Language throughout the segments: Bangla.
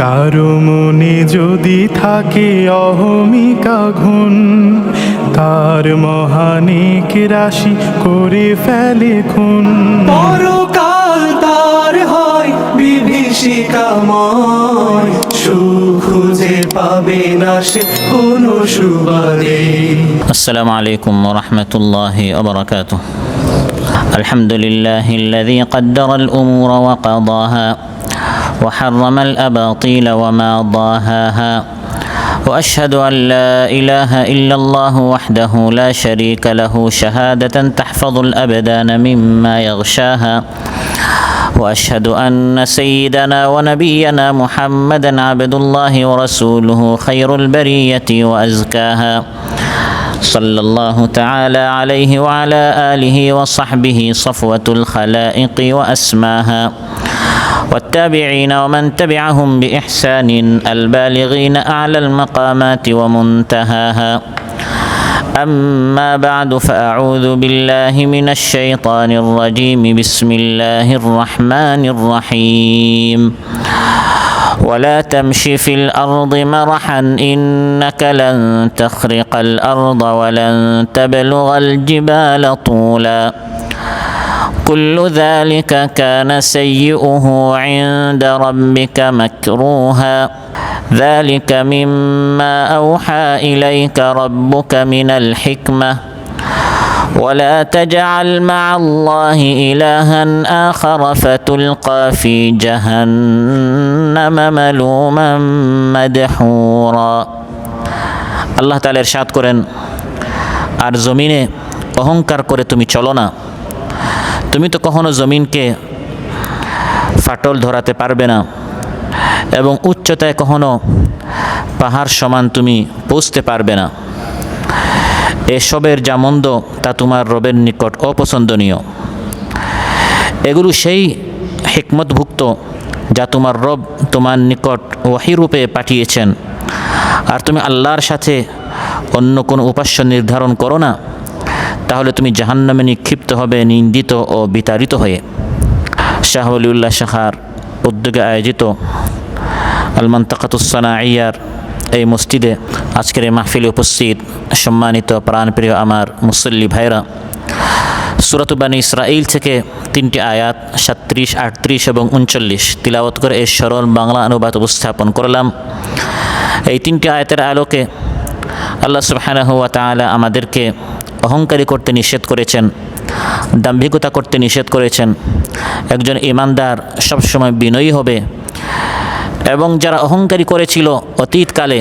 কারো মনে যদি থাকে অহমিকা ঘুণ, তার মহানেক রাশি করে ফেলে খুন। পরকাল তার হয় বিভীষিকাময়, সুখ খুঁজে পাবে না সে কোনো সুবাদে। السلام عليكم ورحمة الله وبركاته. الحمد لله الذي قدر الأمور وقضاها وحرم الأباطيل وما ضاهاها، وأشهد أن لا إله إلا الله وحده لا شريك له شهادة تحفظ الأبدان مما يغشاها، وأشهد أن سيدنا ونبينا محمدًا عبد الله ورسوله خير البرية وأزكاها، صلى الله تعالى عليه وعلى آله وصحبه صفوة الخلائق وأسماها، والتابعين ومن تبعهم بإحسان البالغين أعلى المقامات ومنتهاها. أما بعد، فأعوذ بالله من الشيطان الرجيم. بسم الله الرحمن الرحيم. ولا تمش في الأرض مرحا إنك لن تخرق الأرض ولن تبلغ الجبال طولا، كل ذلك كان سيئه عند ربك مكروها، ذلك مما أوحى إليك ربك من الحكمة، ولا تجعل مع الله إلها آخر فتلقى في جهنم ملوما مدحورا। আল্লাহ তাআলা ইরশাদ করেন, আর জমিনে অহংকার করে তুমি চলো না। তুমি তো কখনো জমিনকে ফাটল ধরাতে পারবে না এবং উচ্চতায় কখনো পাহাড় সমান তুমি পৌঁছতে পারবে না। এসবের যা মন্দ তা তোমার রবের নিকট অপছন্দনীয়। এগুলো সেই হিকমতভুক্ত যা তোমার রব তোমার নিকট ওহীরূপে পাঠিয়েছেন। আর তুমি আল্লাহর সাথে অন্য কোনো উপাস্য নির্ধারণ করো না, তাহলে তুমি জাহান্নামে নিক্ষিপ্ত হবে নিন্দিত ও বিতাড়িত হয়ে। শাহ ওলিউল্লাহ শাখার উদ্যোগে আয়োজিত আল মানতাকাতুস সানাইয়ার এই মসজিদে আজকের এই মাহফিলে উপস্থিত সম্মানিত প্রাণপ্রিয় আমার মুসল্লি ভাইরা, সূরা বনী ইসরাঈল থেকে 3টি আয়াত 37, 38 এবং 39 তিলাওয়াত করে এর সরল বাংলা অনুবাদ উপস্থাপন করলাম। এই 3টি আয়াতের আলোকে আল্লাহ সুবহানাহু ওয়া তাআলা আমাদেরকে অহংকারী করতে নিষেধ করেছেন, দাম্ভিকতা করতে নিষেধ করেছেন। একজন ঈমানদার সবসময় বিনয়ী হবে এবং যারা অহংকারী করেছিল অতীতকালে,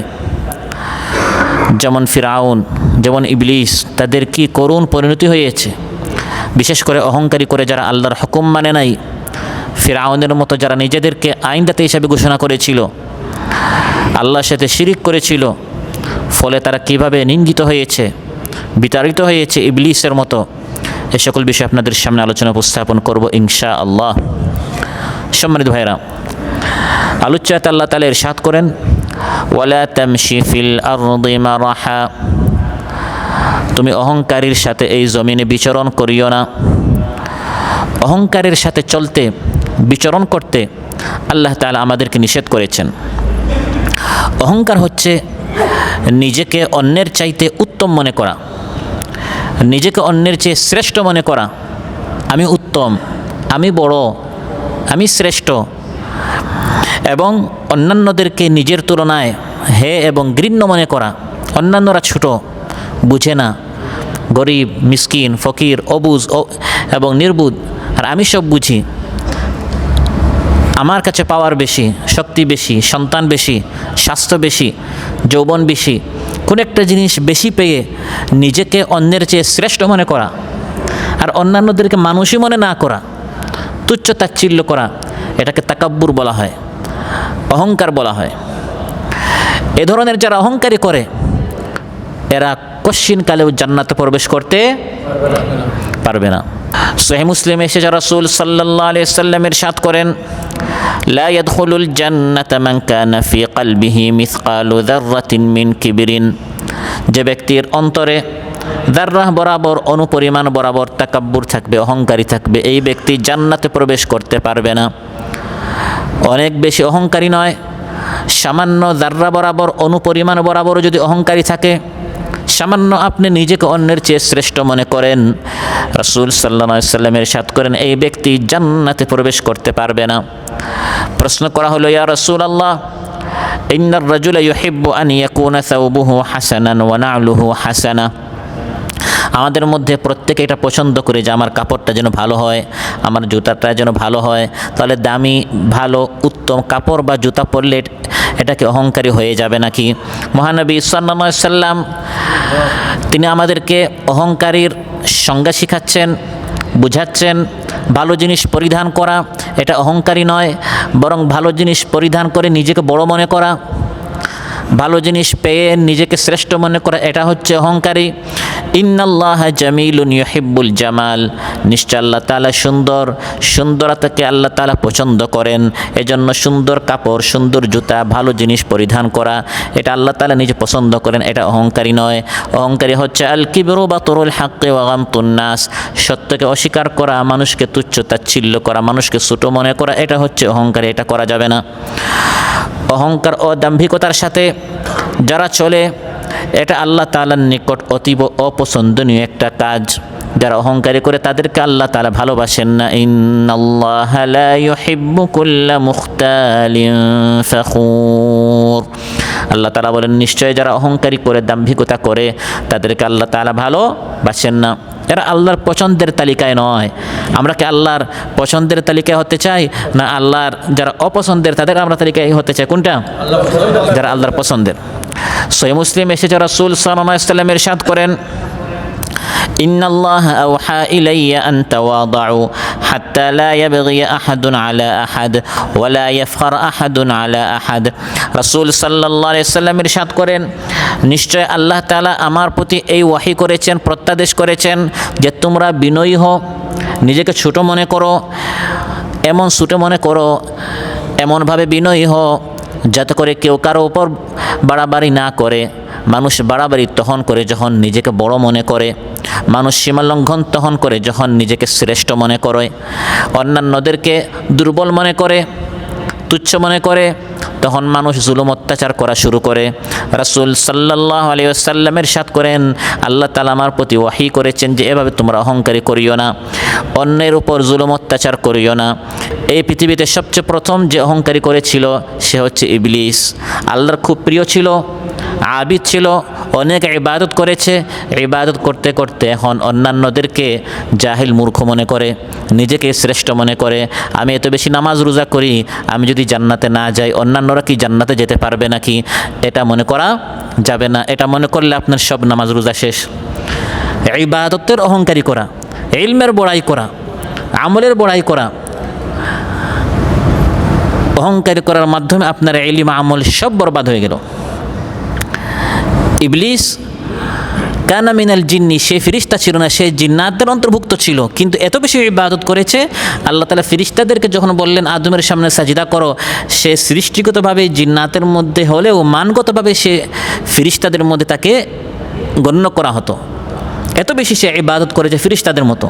যেমন ফিরআউন, যেমন ইবলিস, তাদের কি করুণ পরিণতি হয়েছে। বিশেষ করে অহংকারী করে যারা আল্লাহর হুকুম মানে নাই, ফিরআউনের মতো যারা নিজেদেরকে আইনদাতা হিসাবে ঘোষণা করেছিল, আল্লাহর সাথে শিরিক করেছিল, ফলে তারা কিভাবে নিন্দিত হয়েছে, বিতাড়িত হয়েছে ইবলিসের মতো। এ সকল বিষয় আপনাদের সামনে আলোচনা উপস্থাপন করব ইনশাআল্লাহ। সম্মানিত ভাইরা, আলোচ্যতে আল্লাহ তাআলা ইরশাদ করেন, ওয়ালা তামশি ফিল আরদি মারহা, তুমি অহংকারীর সাথে এই জমিনে বিচরণ করিও না। অহংকারের সাথে চলতে, বিচরণ করতে আল্লাহ তাআলা আমাদেরকে নিষেধ করেছেন। অহংকার হচ্ছে নিজেকে অন্যের চাইতে উত্তম মনে করা, নিজেকে অন্যের চেয়ে শ্রেষ্ঠ মনে করা। আমি উত্তম, আমি বড়, আমি শ্রেষ্ঠ, এবং অন্যান্যদেরকে নিজের তুলনায় হে এবং ঘৃণ্য মনে করা। অন্যান্যরা ছোট, বুঝে না, গরিব, মিসকিন, ফকির, অবুঝ এবং নির্বুধ, আর আমি সব বুঝি। আমার কাছে পাওয়ার বেশি, শক্তি বেশি, সন্তান বেশি, স্বাস্থ্য বেশি, যৌবন বেশি, কোন একটা জিনিস বেশি পেয়ে নিজেকে অন্যের চেয়ে শ্রেষ্ঠ মনে করা আর অন্যান্যদেরকে মানুষই মনে না করা, তুচ্ছ তাচ্ছিল্য করা, এটাকে তাকাব্বুর বলা হয়, অহংকার বলা হয়। এ ধরনের যারা অহংকারী করে এরা কশ্চিনকালেও জান্নাতে প্রবেশ করতে পারবে না। সহিহ মুসলিমে এসেছে রাসূল সাল্লাল্লাহু আলাইহি ওয়াসাল্লাম ইরশাদ করেন, লা ইয়াদখুলুল জান্নাতা মান কানা ফি কলবিহি মিসকালু যাররাতিন মিন কিবরিন, যে ব্যক্তির অন্তরে যাররা বরাবর অনুপরিমাণ বরাবর তাকাব্বুর থাকবে, অহংকারী থাকবে, এই ব্যক্তি জান্নাতে প্রবেশ করতে পারবে না। অনেক বেশি অহংকারী নয়, সামান্য যার্রা বরাবর অনুপরিমাণ বরাবর যদি অহংকারী থাকে, সামান্য আপনি নিজেকে অন্যের চেয়ে শ্রেষ্ঠ মনে করেন, রাসূল সাল্লাল্লাহু আলাইহি ওয়াসাল্লাম ইরশাদ করেন এই ব্যক্তি জান্নাতে প্রবেশ করতে পারবে না। প্রশ্ন করা হলো, ইয়া রাসূলুল্লাহ, ইন্নার রাজুলা ইউহিব্বু আন ইয়াকুনা সাওবুহু হাসানান ওয়া না'লুহু হাসানা। আমাদের মধ্যে প্রত্যেকে এটা পছন্দ করে যে আমার কাপড়টা যেন ভালো হয়, আমার জুতাটা যেন ভালো হয়। তাহলে দামি ভালো উত্তম কাপড় বা জুতা পরলে এটাকে অহংকারী হয়ে যাবে নাকি? মহানবী সাল্লাল্লাহু আলাইহি সাল্লাম তিনি আমাদেরকে অহংকারীর সংজ্ঞা শিখাচ্ছেন, বুঝাচ্ছেন। ভালো জিনিস পরিধান করা এটা অহংকারী নয়, বরং ভালো জিনিস পরিধান করে নিজেকে বড় মনে করা, ভালো জিনিস পেয়ে নিজেকে শ্রেষ্ঠ মনে করা, এটা হচ্ছে অহংকারী। ইন্নাল্লাহা জামিলুন ইউহিব্বুল জামাল, নিশ্চয় আল্লাহ তাআলা সুন্দর, সুন্দরতাকে আল্লাহ তাআলা পছন্দ করেন। এজন্য সুন্দর কাপড়, সুন্দর জুতা, ভালো জিনিস পরিধান করা এটা আল্লাহ তাআলা নিজে পছন্দ করেন, এটা অহংকারী নয়। অহংকারী হচ্ছে আল কিবরু বাতরুল হাক্কি ওয়া গামতুন নাস, সত্যকে অস্বীকার করা, মানুষকে তুচ্ছ তাচ্ছিল্য করা, মানুষকে ছোট মনে করা, এটা হচ্ছে অহংকারী, এটা করা যাবে না। অহংকার ও দাম্ভিকতার সাথে যারা চলে এটা আল্লাহ তাআলার নিকট অতীব অপছন্দনীয় একটা কাজ। যারা অহংকারী করে তাদেরকে আল্লাহ তাআলা ভালোবাসেন না। ইন্নাল্লাহা লা ইউহিব্বু কুল্লা মুখতালিন ফখুর, আল্লাহ তাআলা বলেন নিশ্চয় যারা অহংকারী করে দাম্ভিকতা করে তাদেরকে আল্লাহ তাআলা ভালোবাসেন না। এরা আল্লাহর পছন্দের তালিকায় নয়। আমরা কি আল্লাহর পছন্দের তালিকায় হতে চাই, না আল্লাহর যারা অপছন্দের তাদের আমরা তালিকায় হতে চাই? কোনটা? যারা আল্লাহর পছন্দের। সহিহ মুসলিম এসেছে, রাসূল সাল্লাল্লাহু আলাইহি ওয়াসাল্লাম ইরশাদ করেন, ইন্নাল্লাহা আওহা ইলাইয়া আন তাওয়াদাউ হাত্তা লা ইয়াবগি আহাদুন আলা আহাদ ওয়া লা ইয়াফখার আহাদুন আলা আহাদ। রাসূল সাল্লাল্লাহু আলাইহি ওয়াসাল্লাম ইরশাদ করেন, নিশ্চয় আল্লাহ তাআলা আমার প্রতি এই ওয়াহি করেছেন, প্রত্যাদেশ করেছেন যে তোমরা বিনয়ী হও, নিজেকে ছোট মনে করো, এমন ছোট মনে করো, এমনভাবে বিনয়ী হও যাতে করে কেউ কারো উপর বাড়াবাড়ি না করে। মানুষ বাড়াবাড়ি তখন করে যখন নিজেকে বড় মনে করে, মানুষ সীমালঙ্ঘন তখন করে যখন নিজেকে শ্রেষ্ঠ মনে করে, অন্যান্যদেরকে দুর্বল মনে করে, তুচ্ছ মনে করে, তখন মানুষ জুলুম অত্যাচার করা শুরু করে। রাসূল সাল্লাল্লাহু আলাইহি ওয়াসাল্লামের ইরশাদ করেন, আল্লাহ তাআলা আমার প্রতি ওয়াহি করেছেন যে এভাবে তোমরা অহংকারী করিও না, অন্যের উপর জুলুম অত্যাচার করিও না। এই পৃথিবীতে সবচেয়ে প্রথম যে অহংকারী করেছিল সে হচ্ছে ইবলিস। আল্লাহর খুব প্রিয় ছিল, আবিদ ছিল, অনেক ইবাদত করেছে, ইবাদত করতে করতে এখন অন্যান্যদেরকে জাহিল মূর্খ মনে করে, নিজেকে শ্রেষ্ঠ মনে করে। আমি এত বেশি নামাজ রোজা করি, আমি যদি জান্নাতে না যাই অন্যান্যরা কি জান্নাতে যেতে পারবে নাকি? এটা মনে করা যাবে না। এটা মনে করলে আপনার সব নামাজ রোজা শেষ। ইবাদতের অহংকারী করা, ইলমের বড়াই করা, আমলের বড়াই করা, অহংকারী করার মাধ্যমে আপনার ইলম আমল সব বরবাদ হয়ে গেল। ইবলিস কানা মিনাল জিন্নি, সে ফিরিস্তা ছিল না, সে জিন্নাতের অন্তর্ভুক্ত ছিল, কিন্তু এত বেশি ইবাদত করেছে আল্লাহ তাআলা ফিরিস্তাদেরকে যখন বললেন আদমের সামনে সাজদা করো, সে সৃষ্টিগতভাবে জিন্নাতের মধ্যে হলেও মানগতভাবে সে ফিরিস্তাদের মধ্যে তাকে গণ্য করা হতো। এত বেশি সে ইবাদত করেছে ফিরিস্তাদের মতো।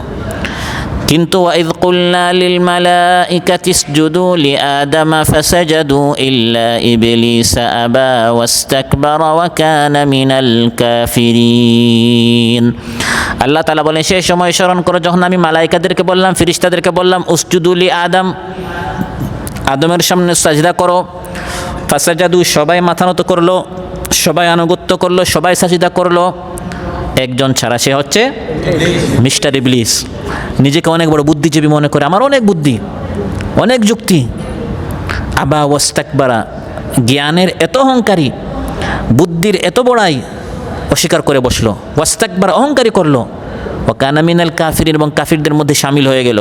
কিন্তু ওয়াইদ কুলনা লিল মালাইকাতি ইসজুদু লিআদামা ফাসাজাদু ইল্লা ইবলিসা আবা ওয়াস্তাকবারা ওয়া কানা মিনাল কাফিরিন। আল্লাহ তাআলা বলেন সেই সময় স্মরণ করো যখন আমি মালাইকাদেরকে বললাম, ফেরেশতাদেরকে বললাম উসজুদু লিআদম, আদমের সামনে সাজদা করো। ফাসাজাদু, সবাই মাথা নত করলো, সবাই আনুগত্য করলো, সবাই সাজদা করলো, একজন ছাড়া, সে হচ্ছে মিস্টার ইবলিস। নিজেকে অনেক বড় বুদ্ধিজীবী মনে করে, আমার অনেক বুদ্ধি, অনেক যুক্তি। আবা ওয়াস্তাকবারা, জ্ঞানের এত অহংকারী, বুদ্ধির এত বড়াই, অস্বীকার করে বসলো। ওয়াস্তাকবারা, অহংকারী করলো। ও কানা মিনাল কাফিরিন, এবং কাফিরদের মধ্যে শামিল হয়ে গেল।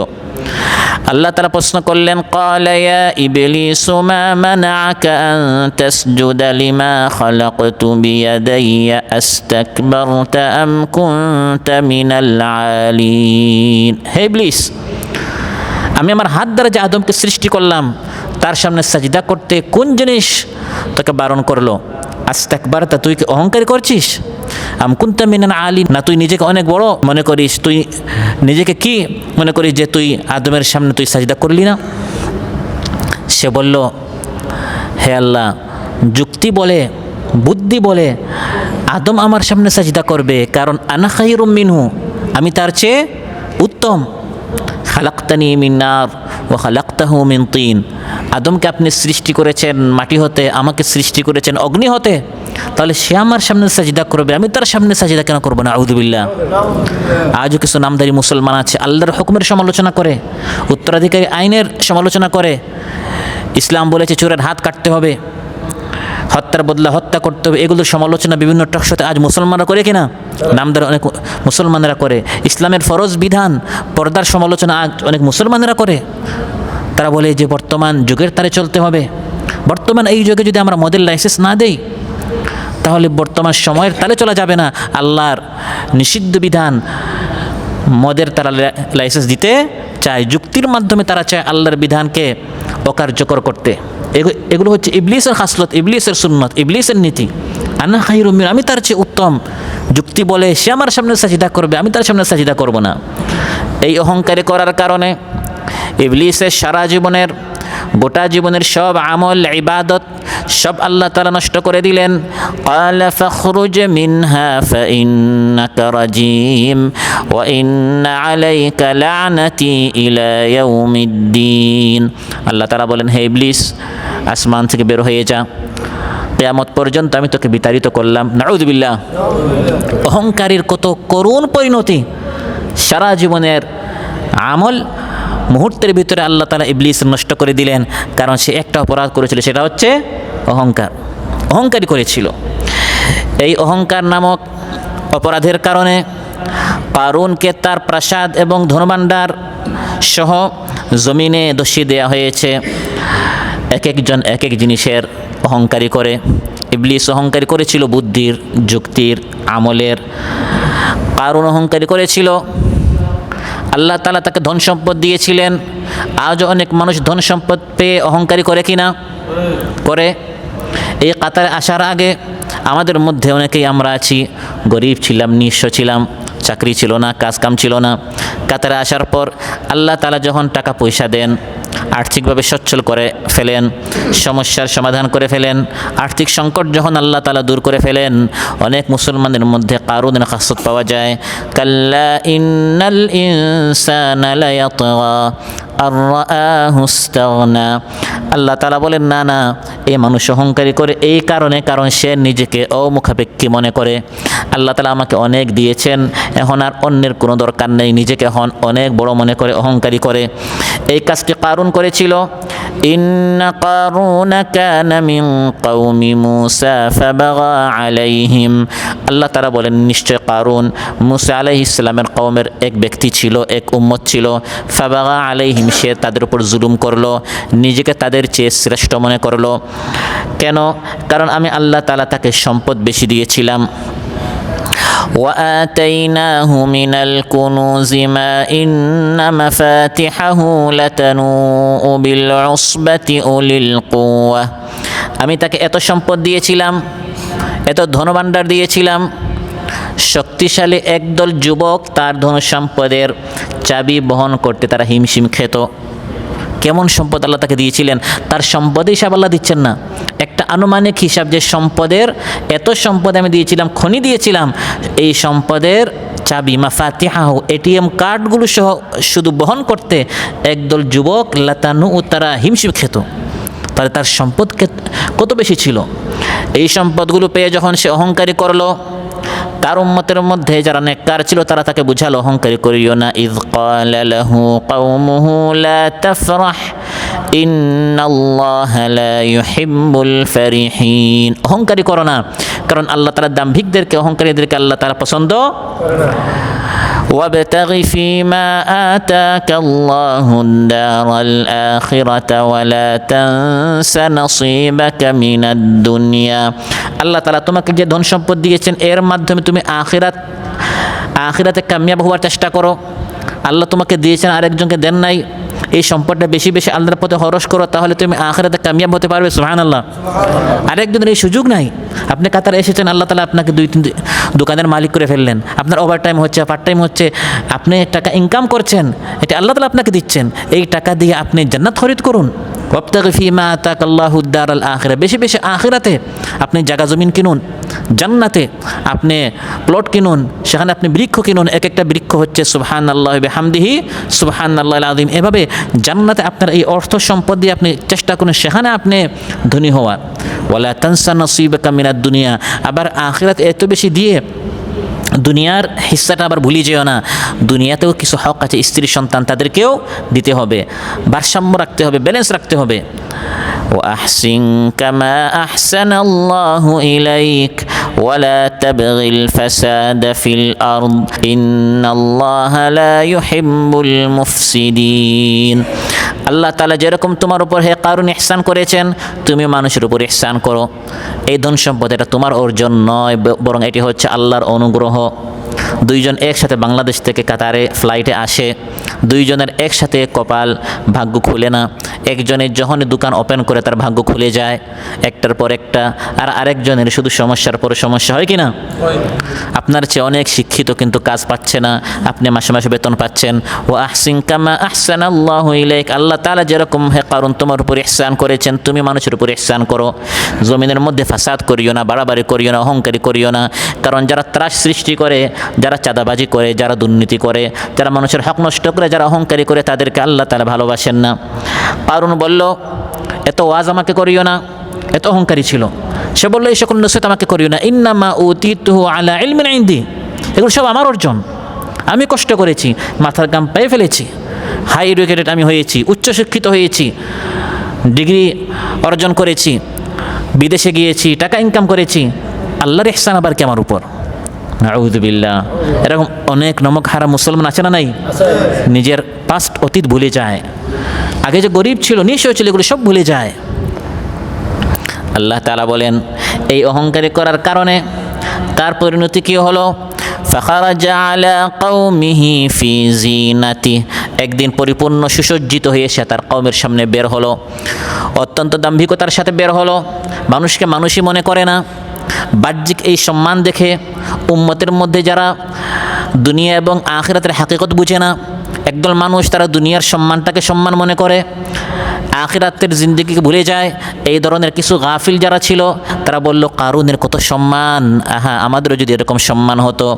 আল্লাহ তাআলা প্রশ্ন করলেন, ক্বালা ইয়া ইবলিসু মা মানাআকা আন তাসজুদা লিমা খালাকতু বিয়াদাইয়া আস্তাকবারতা আম কুনতা মিনাল আলিন। হে ইবলিস, আমি আমার হাত দ্বারা যে আদমকে সৃষ্টি করলাম তার সামনে সাজদা করতে কোন জিনিস তোকে বারণ করলো? আস্তাকবারতা, তুই কি অহংকার করছিস? আম কুনতা মিনাল আলিন, না তুই নিজেকে অনেক বড় মনে করিস? তুই নিজেকে কি মনে করিস যে তুই আদমের সামনে তুই সাজদা করলি না? সে বলল, হে আল্লাহ, যুক্তি বলে, বুদ্ধি বলে আদম আমার সামনে সাজদা করবে, কারণ আনা খায়রুম মিনহু, আমি তার চেয়ে উত্তম। খালাকতানি মিন নার ওয়া খালাকতাহু মিন তিন, আদমকে আপনি সৃষ্টি করেছেন মাটি হতে, আমাকে সৃষ্টি করেছেন অগ্নি হতে, তাহলে সে আমার সামনে সাজদা করবে, আমি তার সামনে সাজদা কেন করবো না? আউযুবিল্লাহ। আজও কিছু নামধারী মুসলমান আছে আল্লাহর হুকুমের সমালোচনা করে, উত্তরাধিকারী আইনের সমালোচনা করে। ইসলাম বলেছে চোরের হাত কাটতে হবে, হত্যার বদলা হত্যা করতে হবে, এগুলোর সমালোচনা বিভিন্ন টকশোতে আজ মুসলমানরা করে কিনা? নামদার অনেক মুসলমানেরা করে। ইসলামের ফরজ বিধান পর্দার সমালোচনা আজ অনেক মুসলমানেরা করে। তারা বলে যে বর্তমান যুগের তারে চলতে হবে, বর্তমান এই যুগে যদি আমরা মদের লাইসেন্স না দেই তাহলে বর্তমান সময়ের তালে চলা যাবে না। আল্লাহর নিষিদ্ধ বিধান মদের তারা লাইসেন্স দিতে চায়, যুক্তির মাধ্যমে তারা চায় আল্লাহর বিধানকে অকার্যকর করতে। এগুলো হচ্ছে ইবলিসের খাসলত, ইবলিসের সুন্নত, ইবলিসের নীতি। আনা খায়রুম মিন, আমি তার চেয়ে উত্তম। যুক্তি বলে সে আমার সামনে সাজদা করবে, আমি তার সামনে সাজদা করব না। এই অহংকারী করার কারণে ইবলিসের সারা জীবনের, গোটা জীবনের সব আমল ইবাদত সব আল্লাহ তাআলা নষ্ট করে দিলেন। ক্বালা ফাখরুজ মিনহা ফাইন্নাকা রাজিম ওয়া ইন্না আলাইকা লা'নাতি ইলা ইয়াউমিদ্দিন। আল্লাহ তাআলা বলেন, হে ইবলিস, আসমান থেকে বের হয়ে যা, কিয়ামত পর্যন্ত আমি তোকে বিতাড়িত করলাম। নাউযুবিল্লাহ। অহংকারীর কত করুণ পরিণতি। সারা জীবনের আমল মুহূর্তের ভিতরে আল্লাহ তাআলা ইবলিস নষ্ট করে দিলেন, কারণ সে একটা অপরাধ করেছিল, সেটা হচ্ছে অহংকার। অহংকারী করেছিল। এই অহংকার নামক অপরাধের কারণে কারূনকে তার প্রাসাদ এবং ধনভাণ্ডার সহ জমিনে দোষী দেয়া হয়েছে। এক একজন এক এক জিনিসের অহংকারী করে। ইবলিস অহংকারী করেছিল বুদ্ধির, যুক্তির, আমলের। কারূন অহংকারী করেছিল। আল্লাহ তাআলা তাকে ধন সম্পদ দিয়েছিলেন। আজও অনেক মানুষ ধন সম্পদ পেয়ে অহংকারী করে কিনা? করে। এই কাতারে আসার আগে আমাদের মধ্যে অনেকেই আমরা আছি গরিব ছিলাম, নিঃস্ব ছিলাম, চাকরি ছিল না, কাজ কাম ছিল না। কাতারে আসার পর আল্লাহ তাআলা যখন টাকা পয়সা দেন, আর্থিকভাবে সচ্ছল করে ফেলেন, সমস্যার সমাধান করে ফেলেন, আর্থিক সংকট যখন আল্লাহ তাআলা দূর করে ফেলেন, অনেক মুসলমানের মধ্যে কারূনের খাসলত পাওয়া যায়। কাল্লা ইন্নাল ইনসানা লায়াতগা আর রাআহু ইসতাগনা। আল্লাহ তাআলা বলেন, না না, এই মানুষ অহংকারী করে এই কারণে, কারণ সে নিজেকে অমুখাপেক্ষী মনে করে। আল্লাহ তাআলা আমাকে অনেক দিয়েছেন, এখন আর অন্যের কোনো দরকার নেই, নিজেকে এখন অনেক বড় মনে করে, অহংকারী করে। এই কাজটি কারূন করেছিল। ইন্না কারূনা কানা মিন কওমি মূসা ফাবাগা আলাইহিম। আল্লাহ তাআলা বলেন, নিশ্চয় কারূন মূসা আলাইহিস সালামের কওমের এক ব্যক্তি ছিল, এক উম্মত ছিল। ফাবাগা আলাইহিম, সে তাদের উপর জুলুম করলো, নিজেকে তাদের চেয়ে শ্রেষ্ঠ মনে করলো। কেন? কারণ আমি আল্লাহ তাআলা তাকে সম্পদ বেশি দিয়েছিলাম। وآتيناه من الكنوز ما إن مفاتحه لتنوء بالعصبة أولي القوة। আমি তাকে এত সম্পদ দিয়েছিলাম, এত ধনভাণ্ডার দিয়েছিলাম, শক্তিশালী একদল যুবক তার ধন সম্পদের চাবি বহন করতে তারা হিমশিম খেত। কেমন সম্পদ আল্লাহ তাকে দিয়েছিলেন, তার সম্পদের হিসাব আল্লাহ দিচ্ছেন না। একটা আনুমানিক হিসাব, যে সম্পদের এত সম্পদ আমি দিয়েছিলাম, খনি দিয়েছিলাম, এই সম্পদের চাবি মাফাতিহাহু, এটিএম কার্ডগুলো সহ শুধু বহন করতে একদল যুবক লাতানু, তারা হিমশিম খেত। তাহলে তার সম্পদ কত বেশি ছিল। এই সম্পদগুলো পেয়ে যখন সে অহংকারী করলো, তার উম্মতের মধ্যে যারা নেককার ছিল তারা তাকে বুঝালো, অহংকারী করিও না। ইয ক্বালা লাহু কওমুহু লা তাফরাহ ইন্নাল্লাহা লা ইউহিব্বুল ফারিহিন। অহংকারী করো না, কারণ আল্লাহ তাআলা দাম্ভিকদেরকে, অহংকারীদেরকে আল্লাহ তাআলা পছন্দ করে না। ওয়াবতাগি ফীমা আতাকাল্লাহুদ দারাল আখিরাতা ওয়া লা তানসা নসীবাকা মিনাদ দুনিয়া। আল্লাহ তাআলা তোমাকে যে ধন সম্পদ দিয়েছেন, এর মাধ্যমে তুমি আখিরাতে কামিয়াব হওয়ার চেষ্টা করো। আল্লাহ তোমাকে দিয়েছেন, আরেকজনকে দেন নাই। এই সম্পদটা বেশি বেশি আল্লাহর পথে খরচ করো, তাহলে তুমি আখিরাতে কামিয়াব হতে পারবে। সুবহানাল্লাহ। আরেকজনের এই সুযোগ নাই। আপনি কাতারে এসেছেন, আল্লাহ তাআলা আপনাকে 2-3 দোকানের মালিক করে ফেললেন, আপনার ওভার টাইম হচ্ছে, পার্ট টাইম হচ্ছে, আপনি টাকা ইনকাম করছেন, এটা আল্লাহ তাআলা আপনাকে দিচ্ছেন। এই টাকা দিয়ে আপনি জান্নাত খরিদ করুন, ওয়াবতাগি ফীমা আতাকাল্লাহু দারাল আখিরা, বেশি বেশি আখিরাতে আপনি জায়গা জমিন কিনুন, জান্নাতে আপনি প্লট কিনুন, সেখানে আপনি বৃক্ষ কিনুন। এক একটা বৃক্ষ হচ্ছে সুবহানাল্লাহি বিহামদিহি সুবহানাল্লাহিল আযীম। এভাবে জান্নাতে আপনার এই অর্থ সম্পদ দিয়ে আপনি চেষ্টা করুন সেখানে আপনি ধনী হওয়ার। ওয়ালা তানসা নসীবাকা মিনাদ দুনিয়া, আবার আখিরাত এত বেশি দিয়ে দুনিয়ার হিস্সাটা আবার ভুলে যেও না। দুনিয়াতেও কিছু হক আছে, স্ত্রী সন্তান তাদেরকেও দিতে হবে, ভারসাম্য রাখতে হবে, ব্যালেন্স রাখতে হবে। وأحسن كما أحسن الله إليك ولا تبغ الفساد في الأرض إن الله لا يحب المفسدين। আল্লাহ তাআলা যেরকম তোমার উপর হে কারুন ইহসান করেছেন, তুমি মানুষের উপর ইহসান করো। এই ধন সম্পদ এটা তোমার অর্জন নয়, বরং এটি হচ্ছে আল্লাহর অনুগ্রহ। দুইজন একসাথে বাংলাদেশ থেকে কাতারে ফ্লাইটে আসে, দুইজনের একসাথে কপাল ভাগ্য খুলে না। একজনের যখনই দোকান ওপেন করে তার ভাগ্য খুলে যায় একটার পর একটা, আর আরেকজনের শুধু সমস্যার পর সমস্যা, হয় কি না? আপনার চেয়ে অনেক শিক্ষিত কিন্তু কাজ পাচ্ছে না, আপনি মাসে মাসে বেতন পাচ্ছেন। ও আহসিন কামা আহসানাল্লাহু ইলাইক, আল্লাহ তাআলা যেরকম হে কারুন তোমার উপর ইহসান করেছেন, তুমি মানুষের উপর ইহসান করো। জমিনের মধ্যে ফাসাদ করিও না, বাড়াবাড়ি করিও না, অহংকারী করিও না। কারণ যারা ত্রাস সৃষ্টি করে, যারা চাঁদাবাজি করে, যারা দুর্নীতি করে, যারা মানুষের হক নষ্ট করে, যারা অহংকারী করে, তাদেরকে আল্লাহ তাআলা ভালোবাসেন না। কারুন বলল এত ওয়াজ আমাকে করিও না, এত অহংকারী ছিল। সে বললো এই সকল নসিহত আমাকে করিও না, ইন্নামা উতিতুহু আলা ইলমিন ইনদি, এগুলো সব আমার অর্জন, আমি কষ্ট করেছি, মাথার ঘাম পেয়ে ফেলেছি, হাই এডুকেটেড আমি হয়েছি, উচ্চশিক্ষিত হয়েছি, ডিগ্রি অর্জন করেছি, বিদেশে গিয়েছি, টাকা ইনকাম করেছি, আল্লাহর ইহসান আবার কি আমার উপর? আউযু বিল্লাহ। এরকম অনেক নমক হারা মুসলমান আছে না নাই? নিজের পাস্ট অতীত ভুলে যায়, আগে যে গরিব ছিল, নিঃস্ব ছিল, এগুলো সব ভুলে যায়। আল্লাহ তাআলা বলেন এই অহংকারী করার কারণে তার পরিণতি কি হলো? ফাখারাজা আলা কওমিহি ফি জিনাতি, একদিন পরিপূর্ণ সুসজ্জিত হয়ে সে তার কওমের সামনে বের হলো, অত্যন্ত দাম্ভিকতার সাথে বের হলো। মানুষকে মানুষই মনে করে না, বাহ্যিক এই সম্মান দেখে উম্মতের মধ্যে যারা দুনিয়া এবং আখিরাতের হাকিকত বুঝে না, একদল মানুষ তারা দুনিয়ার সম্মানটাকে সম্মান মনে করে, আখিরাতের জিন্দেগিকে ভুলে যায়। এই ধরনের কিছু গাফিল যারা ছিল তারা বলল কারুনের কত সম্মান, আহা আমাদেরও যদি এরকম সম্মান হতো।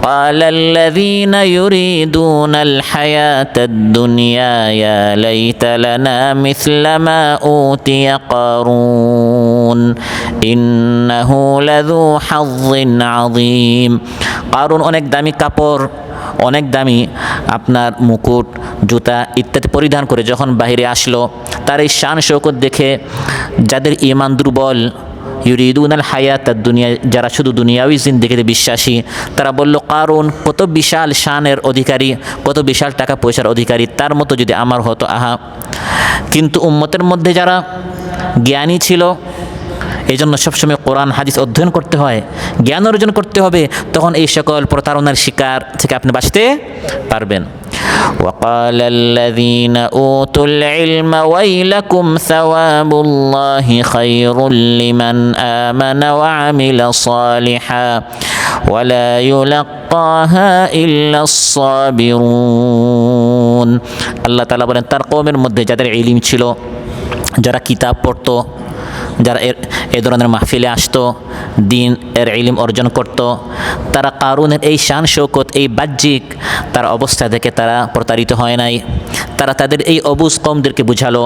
ক্বালাল্লাযীনা ইউরিদুনাল হায়াতাদ দুনিয়া ইয়া লাইতা লানা মিসলা মা উতিয়া কারুন ইন্নাহু লাযু হাযযিন আযীম। কারুন অনেক দামি কাপড়, অনেক দামি আপনার মুকুট, জুতা ইত্যাদি পরিধান করে যখন বাইরে আসলো, তার এই শান শৌকত দেখে যাদের ঈমান দুর্বল, ইউরিদুনাল হায়াতাদ দুনিয়া, যারা শুধু দুনিয়াবি জিন্দেগিতে বিশ্বাসী, তারা বলল কারুন কত বিশাল শানের অধিকারী, কত বিশাল টাকা পয়সার অধিকারী, তার মতো যদি আমার হতো আহা। কিন্তু উম্মতের মধ্যে যারা জ্ঞানী ছিল, এই জন্য সবসময় কোরআন হাদিস অধ্যয়ন করতে হয়, জ্ঞান অর্জন করতে হবে, তখন এই সকল প্রতারণার শিকার থেকে আপনি বাঁচতে পারবেন। وقال الذين أوتوا العلم ويلكم ثواب الله خير لمن آمن وعمل صالحا ولا يلقاها إلا الصابرون। আল্লাহ তাআলা বলেন তার কওমের মধ্যে যাদের ইলম ছিল, যারা কিতাব পড়তো, যারা এই ধরনের মাহফিলে আসতো, দিন এর ইলম অর্জন করত, তারা কারুনের এই শান শৌকত, এই বাহ্যিক তার অবস্থা দেখে তারা প্রতারিত হয় নাই। তারা তাদের এই অবুজ কওমদেরকে বুঝালো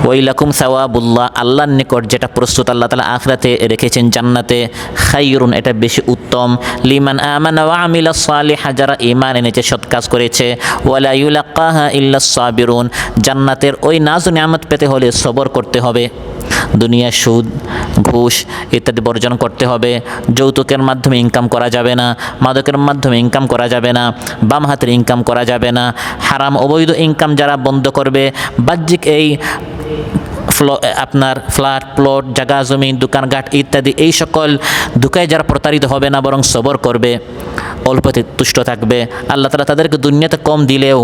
ওয়াইলাকুম সাওয়াবুল্লাহ, আল্লাহর নিকট যেটা প্রস্তুত আল্লাহ তাআলা আখিরাতে রেখেছেন জান্নাতে, খায়রুন এটা বেশি উত্তম, লিমান আমানা ওয়া আমিলা সালিহা, যারা ঈমান এনেছে সৎ কাজ করেছে, ওয়ালা ইউলাক্কাহা ইল্লাস সাবিরুন, জান্নাতের ওই নাজ নিয়ামত পেতে হলে সবর করতে হবে। দুনিয়া সুদ ঘুষ ইত্যাদি বর্জন করতে হবে, যৌতুকের মাধ্যমে ইনকাম করা যাবে না, মাদকের মাধ্যমে ইনকাম করা যাবে না, বাম হাতের ইনকাম করা যাবে না, হারাম অবৈধ ইনকাম যারা বন্ধ করবে, বাহ্যিক এই আপনার ফ্ল্যাট প্লট জায়গা জমি দোকানঘাট ইত্যাদি এই সকল দুকায় যারা প্রতারিত হবে না, বরং সবর করবে, অল্পতে তুষ্ট থাকবে, আল্লাহ তাআলা তাদেরকে দুনিয়াতে কম দিলেও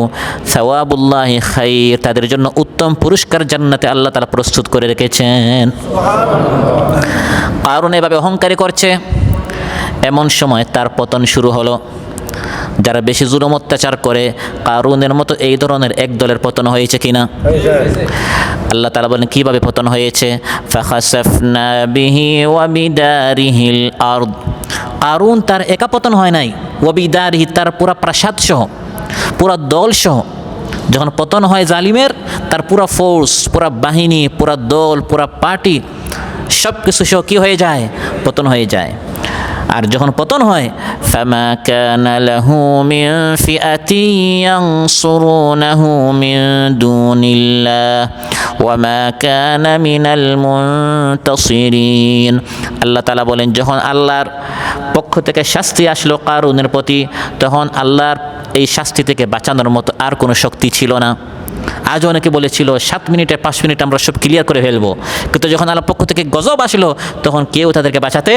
সাওয়াবুল্লাহি খাইর, তাদের জন্য উত্তম পুরস্কার জান্নাতে আল্লাহ তাআলা প্রস্তুত করে রেখেছেন। কারণ এভাবে অহংকারী করছে, এমন সময় তার পতন শুরু হলো। যারা বেশি জুলুম অত্যাচার করে, কারুনের মতো এই ধরনের এক দলের পতন হয়েছে কিনা? আল্লাহ তাআলা বলেন কিভাবে পতন হয়েছে, ফাখাসাফনা বিহি ওয়া বিদারিহিল আরদ। কারুন তার একা পতন হয় নাই, ওয়া বিদারিহি তার পুরা প্রাসাদ সহ, পুরা দল সহ। যখন পতন হয় জালিমের, তার পুরা ফোর্স, পুরা বাহিনী, পুরা দল, পুরা পার্টি সব কিছু সহ কী হয়ে যায়? পতন হয়ে যায়। আর যখন পতন হয়, ফামা কানা লাহু মিন ফিআতিন ইয়ানসুরুনাহু মিন দুনিল্লাহ ওয়া মা কানা মিনাল মুনতাসিরিন। আল্লাহ তাআলা বলেন যখন আল্লাহর পক্ষ থেকে শাস্তি আসলো কারুনের প্রতি, তখন আল্লাহর এই শাস্তি থেকে বাঁচানোর মতো আর কোনো শক্তি ছিল না। আজ অনেকে বলেছিল 7 মিনিটে 5 মিনিট আমরা সব ক্লিয়ার করে ফেলবো, কিন্তু যখন আল্লাহর পক্ষ থেকে গজব আসলো তখন কেউ তাদেরকে বাঁচাতে,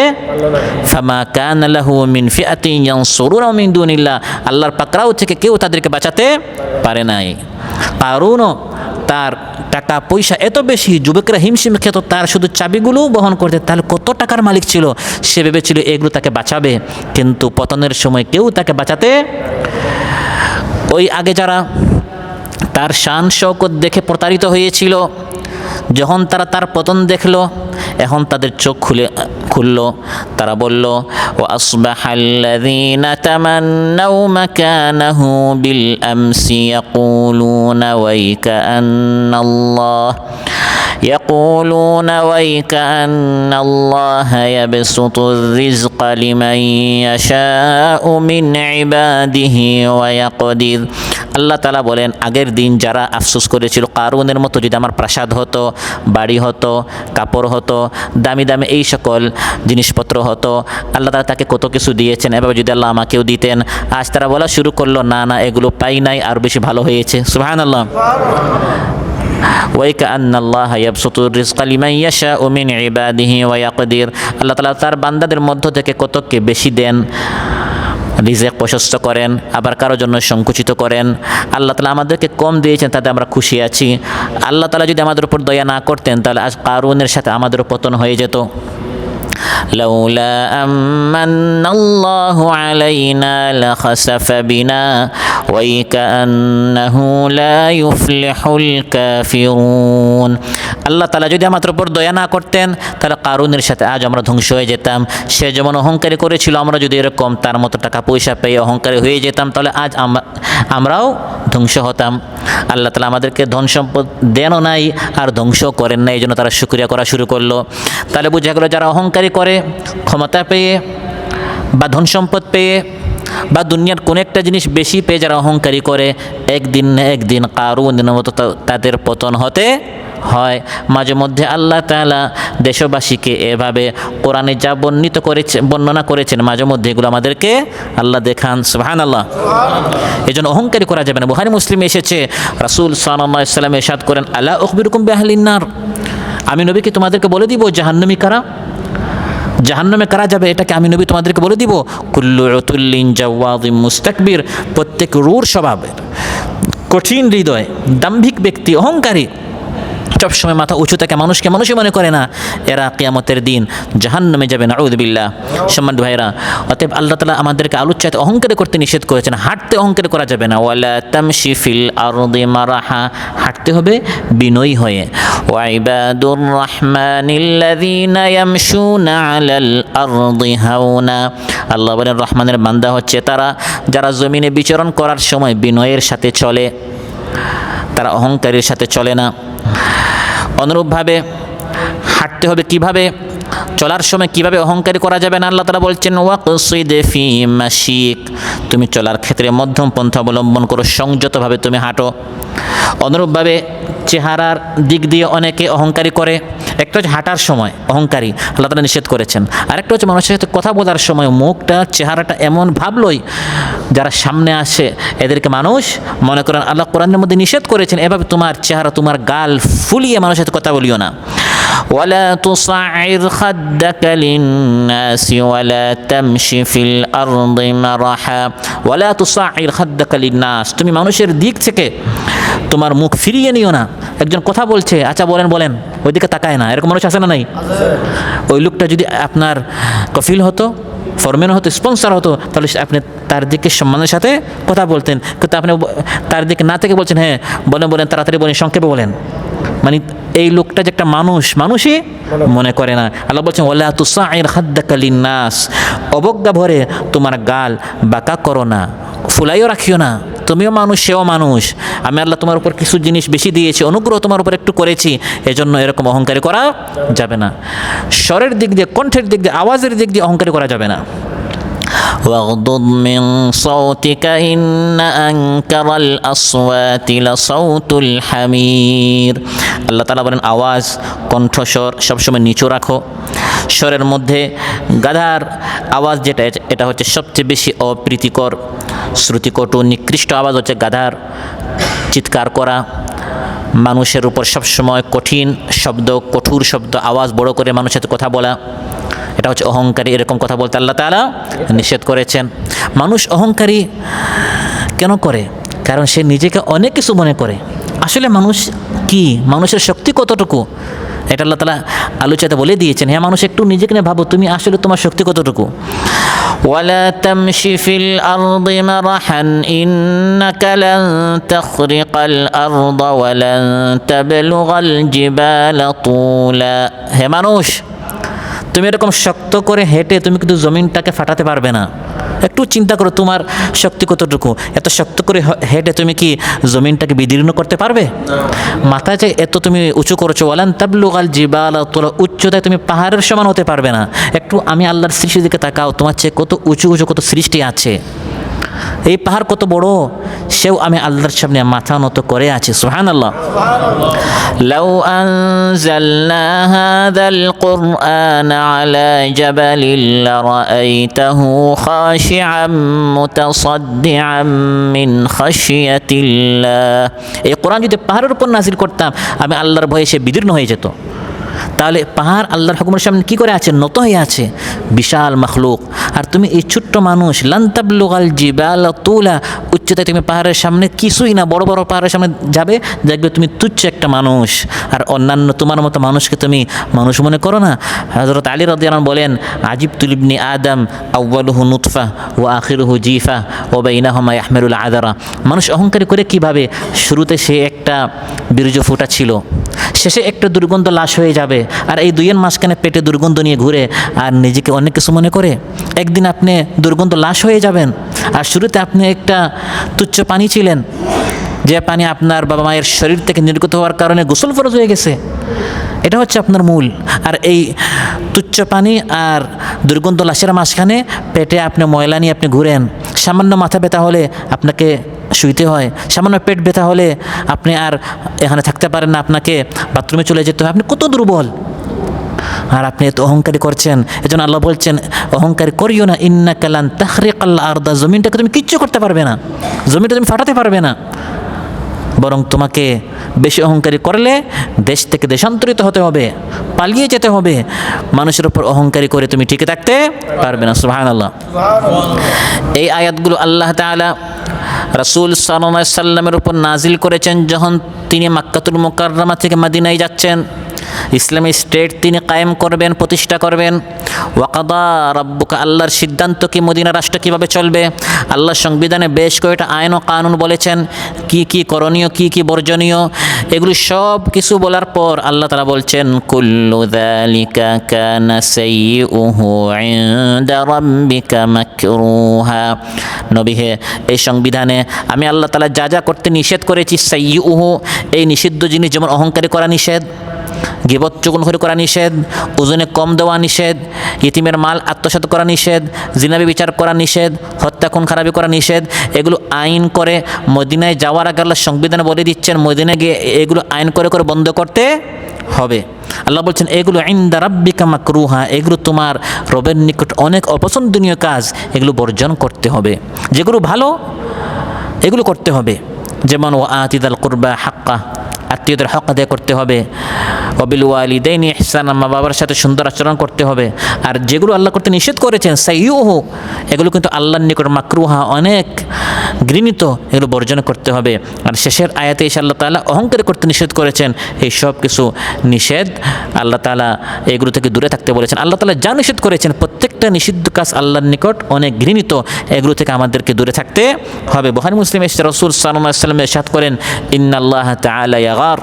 ফামা কানা লাহু মিন ফিআতিন ইয়ানসুরুনাহু মিন দুনিল্লাহ, আল্লাহর পাকড়াও থেকে কেউ তাদেরকে বাঁচাতে পারে নাই। কারুনও তার টাকা পয়সা এত বেশি, যুবকরা হিমশিম খেত তার শুধু চাবিগুলোও বহন করতে, তাহলে কত টাকার মালিক ছিল। সে ভেবেছিল এগুলো তাকে বাঁচাবে, কিন্তু পতনের সময় কেউ তাকে বাঁচাতে, ওই আগে যারা তার শান শৌকত দেখে প্রতারিত হয়েছিল, যখন তারা তার পতন দেখলো, এখন তাদের চোখ খুলল। তারা বলল, ওয়া আসবাহাল্লাযীনা তামান্নাউ মাকানাহু বিল আমসি ইয়াকুলুনা وَيْكَأَنَّ اللَّهَ يَبْسُطُ الرِّزْقَ لِمَن يَشَاءُ مِنْ عِبَادِهِ وَيَقْدِرُ। আল্লাহ তাআলা বলেন আগের দিন যারা আফসোস করেছিল, কারুনের মতো যদি আমার প্রাসাদ হতো, বাড়ি হতো, কাপড় হতো, দামি দামি এই সকল জিনিসপত্র হতো, আল্লাহ তাআলা তাকে কত কিছু দিয়েছেন, এভাবে যদি আল্লাহ আমাকেও দিতেন। আজ তারা বলা শুরু করলো, না না এগুলো পাই নাই, আর বেশি ভালো হয়েছে। সুবহানাল্লাহ। وَيْكَأَنَّ اللَّهَ يَبْسُطُ الرِّزْقَ لِمَن يَشَاءُ مِنْ عِبَادِهِ وَيَقْدِرُ। আল্লাহ তাআলা তার বান্দাদের মধ্য থেকে কতকে বেশি দেন, রিজিক প্রশস্ত করেন, আবার কারোর জন্য সংকুচিত করেন। আল্লাহ তাআলা আমাদেরকে কম দিয়েছেন, তাতে আমরা খুশি আছি। আল্লাহ তাআলা যদি আমাদের উপর দয়া না করতেন, তাহলে আজ কারুনের সাথে আমাদেরও পতন হয়ে যেত। লাউলা আম্মান্নাল্লাহু আলাইনা লাখাসাফা বিনা ওয়াইকান্নাহু লা ইউফলিহুল কাফিরুন। আল্লাহ তাআলা যদি আমাদের উপর দয়া না করতেন, তাহলে কারুনের সাথে আজ আমরা ধ্বংস হয়ে যেতাম। সে যেমন অহংকারী করেছিল, আমরা যদি এরকম তার মতো টাকা পয়সা পেয়ে অহংকারী হয়ে যেতাম, তাহলে আজ আমরাও ধ্বংস হতাম। আল্লাহ তাআলা আমাদেরকে ধন সম্পদ দেনও নাই আর ধ্বংস করেন না, এই জন্য তারা শুকরিয়া করা শুরু করলো। তাহলে বোঝা গেল যারা অহংকারী করে, ক্ষমতা পেয়ে বা ধন সম্পদ পেয়ে বা দুনিয়ার কোন একটা জিনিস বেশি পেয়ে যারা অহংকারী করে, একদিন না একদিন কারুনের মতো তাদের পতন হতে হয়। মাঝে মধ্যে আল্লাহ তাআলা দেশবাসীকে এভাবে কোরআনে যা বর্ণনা করেছেন, মাঝে মধ্যে এগুলো আমাদেরকে আল্লাহ দেখান। সুবহানাল্লাহ। এই জন্য অহংকারী করা যাবে না। বুখারী মুসলিমে এসেছে, রাসূল সাল্লাল্লাহু আলাইহি ওয়াসাল্লাম ইরশাদ করেন, আলা উখবিরুকুম বিআহলিন নার, আমি নবীকে তোমাদেরকে বলে দিব জাহান্নামী কারা, জাহান্নামে কারা যাবে, এটাকে আমি নবী তোমাদেরকে বলে দিব। কুল্লু উতুল্লিন জাওয়াযিম মুস্তাকবির, প্রত্যেক রূঢ় স্বভাবের, কঠিন হৃদয়, দাম্ভিক ব্যক্তি, অহংকারী, সবসময় মাথা উঁচু থাকে, মানুষকে মানুষই মনে করে না, এরা কিয়ামতের দিন জাহান্নামে যাবে। নাউযুবিল্লাহ। সম্মানিত ভাইরা, অতএব আল্লাহ তাআলা আমাদেরকে আলুচ্চাতে অহংকার করতে নিষেধ করেছেন, হাঁটতে অহংকার করা যাবে না। ওয়ালা তামশি ফিল আরদি মারাহা, হাঁটতে হবে বিনয়ী হয়ে। ওয়া ইবাদুর রাহমানিল্লাযীনা ইয়ামশুনা আলাল আরদি হাওনা, আল্লাহ বলেন রহমানের বান্দা হচ্ছে তারা যারা জমিনে বিচরণ করার সময় বিনয়ের সাথে চলে, তারা অহংকারের সাথে চলে না। অনুরূপভাবে হাঁটতে হবে কিভাবে, চলার সময় কিভাবে অহংকারী করা যাবে না। আল্লাহ তাআলা বলছেন, ওয়াকসিদ ফি মাশিক, তুমি চলার ক্ষেত্রে মধ্যম পন্থা অবলম্বন করো, সংযতভাবে তুমি হাঁটো। অনুরূপভাবে চেহারার দিক দিয়ে অনেকে অহংকারী করে। একটা হচ্ছে হাঁটার সময় অহংকারী, আল্লাহ তাআলা নিষেধ করেছেন। আরেকটা হচ্ছে মানুষের সাথে কথা বলার সময় মুখটা, চেহারাটা এমন ভাবলই যারা সামনে আসে এদেরকে মানুষ মনে করেন, আল্লাহ কোরআনের মধ্যে নিষেধ করেছেন এভাবে তোমার চেহারা, তোমার গাল ফুলিয়ে মানুষের সাথে কথা বলিও না। ওয়ালা তুসাইর খাদ্দাকা লিন্নাসি ওয়ালা তামশি ফিল আরদি মারাহা, ওয়ালা তুসাইর খাদ্দাকা লিন্নাস, তুমি মানুষের দিক থেকে তোমার মুখ ফিরিয়ে নিও না। একজন কথা বলছে, আচ্ছা বলেন বলেন, ওইদিকে তাকায় না, এরকম মানুষ আছে না নাই? ওই লোকটা যদি আপনার কফিল হতো, ফরম্যান হতো, স্পন্সর হতো, তাহলে আপনি তার দিকে সম্মানের সাথে কথা বলতেন, কিন্তু আপনি তার দিকে না থেকে বলছেন হ্যাঁ বলেন বলেন তাড়াতাড়ি বলেন সংক্ষেপে বলেন, মানে এই লোকটা যে একটা মানুষই মনে করে না। আল্লাহ বলছেন ওয়ালা তুসাইর খাদ্দাকা লিন্নাস, অবজ্ঞা ভরে তোমার গাল বাঁকা করো না, ফুলাইও রাখিও না, তুমিও মানুষ সেও মানুষ, আমি আল্লাহ তোমার উপর কিছু জিনিস বেশি দিয়েছি, অনুগ্রহ তোমার উপর একটু করেছি, এজন্য এরকম অহংকারী করা যাবে না। স্বরের দিক দিয়ে, কণ্ঠের দিক দিয়ে, আওয়াজের দিক দিয়ে অহংকারী করা যাবে না। واغضض من صوتك إن أنكر الأصوات لصوت الحمير। আল্লাহ তাআলা বলেন আওয়াজ, কণ্ঠস্বর সবসময় নিচু রাখো। স্বরের মধ্যে গাধার আওয়াজ যেটা, এটা হচ্ছে সবচেয়ে বেশি অপ্রীতিকর, শ্রুতিকটু, নিকৃষ্ট আওয়াজ হচ্ছে গাধার চিৎকার করা। মানুষের উপর সবসময় কঠিন শব্দ, কঠোর শব্দ, আওয়াজ বড় করে মানুষের সাথে কথা বলা, এটা হচ্ছে অহংকারী। এরকম কথা বলতে আল্লাহ তাআলা নিষেধ করেছেন। মানুষ অহংকারী কেন করে? কারণ সে নিজেকে অনেক কিছু মনে করে। আসলে মানুষ কি, মানুষের শক্তি কতটুকু, এটা আল্লাহ তাআলা আলোচনাতে বলে দিয়েছেন। হ্যাঁ মানুষ একটু নিজেকে নিয়ে ভাবো, তুমি আসলে তোমার শক্তি কতটুকু। ওয়ালা তামশি ফিল আরদি মারহান ইন্নাকা লান তাখরিকাল আরদা ওয়া লান তাবলুগাল জিবালা তুলা। হে মানুষ, তুমি এরকম শক্ত করে হেঁটে তুমি কিন্তু জমিনটাকে ফাটাতে পারবে না। একটু চিন্তা করো তোমার শক্তি কতটুকু। এত শক্ত করে হেঁটে তুমি কি জমিনটাকে বিদীর্ণ করতে পারবে? মাথা যে এত তুমি উঁচু করছো, ওয়ালান তাবলুগাল জিবালা তুলা, উচ্চতায় তুমি পাহাড়ের সমান হতে পারবে না। একটু আমি আল্লাহর সৃষ্টির দিকে তাকাও, তোমার চেয়ে কত উঁচু উঁচু কত সৃষ্টি আছে। এই পাহাড় কত বড়, সেও আমি আল্লাহর সামনে মাথা নত করে আছি। সুবহানাল্লাহ। লাউ আনজালনা হাযাল কুরআন আলা জাবালিন লারাআইতাহু খাশিআম মুতাসাদ্দিআম মিন খাশিয়াতিল্লাহ। এই কোরআন যদি পাহাড়ের উপর নাযিল করতাম, আমি আল্লাহর ভয়ে সে বিদীর্ণ হয়ে যেত। তাহলে পাহাড় আল্লাহর হুকুমের সামনে কী করে আছে? নত হয়ে আছে, বিশাল মখলুক। আর তুমি এই ছোট্ট মানুষ, লান তাবলুগাল জিবালা তুলা, উচ্চতায় তুমি পাহাড়ের সামনে কিছুই না, বড় বড় পাহাড়ের সামনে যাবে, দেখবে তুমি তুচ্ছ একটা মানুষ। আর অন্যান্য তোমার মতো মানুষকে তুমি মানুষ মনে করো না। হযরত আলী রাদিয়াল্লাহু আনহু বলেন আজিবতুল ইবনি আদম আউয়ালুহু নুতফা ওয়া আখিরুহু জিফা ওয়া বাইনাহুমা ইয়াহমিলুল আযারা। মানুষ অহংকারী করে কিভাবে? শুরুতে সে একটা বীর্য ফোঁটা ছিল, শেষে একটা দুর্গন্ধ লাশ হয়ে যাবে। আর এই দুইয়ের মাঝখানে পেটে দুর্গন্ধ নিয়ে ঘুরে আর নিজেকে অনেক কিছু মনে করে। একদিন আপনি দুর্গন্ধ লাশ হয়ে যাবেন। আর শুরুতে আপনি একটা তুচ্ছ পানি ছিলেন, যে পানি আপনার বাবা মায়ের শরীর থেকে নির্গত হওয়ার কারণে গোসল ফরজ হয়ে গেছে। এটা হচ্ছে আপনার মূল। আর এই তুচ্ছ পানি আর দুর্গন্ধ লাশের মাঝখানে পেটে আপনি ময়লা নিয়ে আপনি ঘুরেন। সামান্য মাথা ব্যথা হলে আপনাকে শুইতে হয়, সামান্য পেট ব্যথা হলে আপনি আর এখানে থাকতে পারেন না, আপনাকে বাথরুমে চলে যেতে হয়। আপনি কত দুর্বল, আর আপনি এত অহংকারী করছেন। এজন্য আল্লাহ বলছেন অহংকারী করিও না, ইন্নাকা লান তাখরিকাল আরদা, জমিনটাকে তুমি কিচ্ছু করতে পারবে না, জমিনটা তুমি ফাটাতে পারবে না। বরং তোমাকে বেশি অহংকারী করলে দেশ থেকে দেশান্তরিত হতে হবে, পালিয়ে যেতে হবে। মানুষের উপর অহংকারী করে তুমি টিকে থাকতে পারবে না। সুবহানাল্লাহ। এই আয়াতগুলো আল্লাহ তাআলা রাসূল সাল্লাল্লাহু আলাইহি সাল্লামের উপর নাজিল করেছেন যখন তিনি মক্কাতুল মুকাররমা থেকে মদিনায় যাচ্ছেন। ইসলামী স্টেট তিনি কায়েম করবেন, প্রতিষ্ঠা করবেন। ওয়াকাদা রাব্বুকা, আল্লাহর সিদ্ধান্ত কি মদিনা রাষ্ট্র কীভাবে চলবে। আল্লাহর সংবিধানে বেশ কয়েকটা আইন ও কানুন বলেছেন, কি কি করণীয়, কি কি বর্জনীয়। এগুলি সব কিছু বলার পর আল্লাহ তাআলা বলছেন কুল্লু যালিকা কানা সাইয়্যুহু ইনদা রাব্বিকা মাকরুহা। নবী হে, এই সংবিধানে আমি আল্লাহ তাআলা যা যা করতে নিষেধ করেছি, সাইয়্যুহু এই নিষিদ্ধ জিনিস, যেমন অহংকারী করা নিষেধ, গীবত চুগলখড়ি করা নিষেধ, ওজনে কম দেওয়া নিষেধ, ইতিমের মাল আত্মসাৎ করা নিষেধ, জিনাবি বিচার করা নিষেধ, হত্যা খুন খারাপি করা নিষেধ। এগুলো আইন করে মদিনায় যাওয়ার আগে আল্লাহ সংবিধানে বলে দিচ্ছেন, মদিনায় গিয়ে এগুলো আইন করে করে বন্ধ করতে হবে। আল্লাহ বলছেন এগুলো ইনদা রাব্বিকা মাকরুহা, এগুলো তোমার রবের নিকট অনেক অপছন্দনীয় কাজ, এগুলো বর্জন করতে হবে। যেগুলো ভালো এগুলো করতে হবে, যেমন ওয়া আতিদাল কুরবা হাক্কা, আত্মীয়দের হক আদায় করতে হবে। ওবিল ওয়ালিদাইনি ইহসানা, মা বাবার সাথে সুন্দর আচরণ করতে হবে। আর যেগুলো আল্লাহ করতে নিষেধ করেছেন সাইয়্যুহু, এগুলো কিন্তু আল্লাহর নিকট মাকরুহা, অনেক ঘৃণিত, এগুলো বর্জন করতে হবে। আর শেষের আয়াতে এসে আল্লাহ তাআলা অহংকার করতে নিষেধ করেছেন। এই সব কিছু নিষেধ আল্লাহ তাআলা এগুলো থেকে দূরে থাকতে বলেছেন। আল্লাহ তাআলা যা নিষেধ করেছেন প্রত্যেকটা নিষিদ্ধ কাজ আল্লাহর নিকট অনেক ঘৃণিত, এগুলো থেকে আমাদেরকে দূরে থাকতে হবে। বুখারী মুসলিম এসে রাসূল সাল্লাল্লাহু আলাইহি ওয়াসাল্লাম ইরশাদ করেন, ইন্নাল্লাহ তাআলা ইয়াগার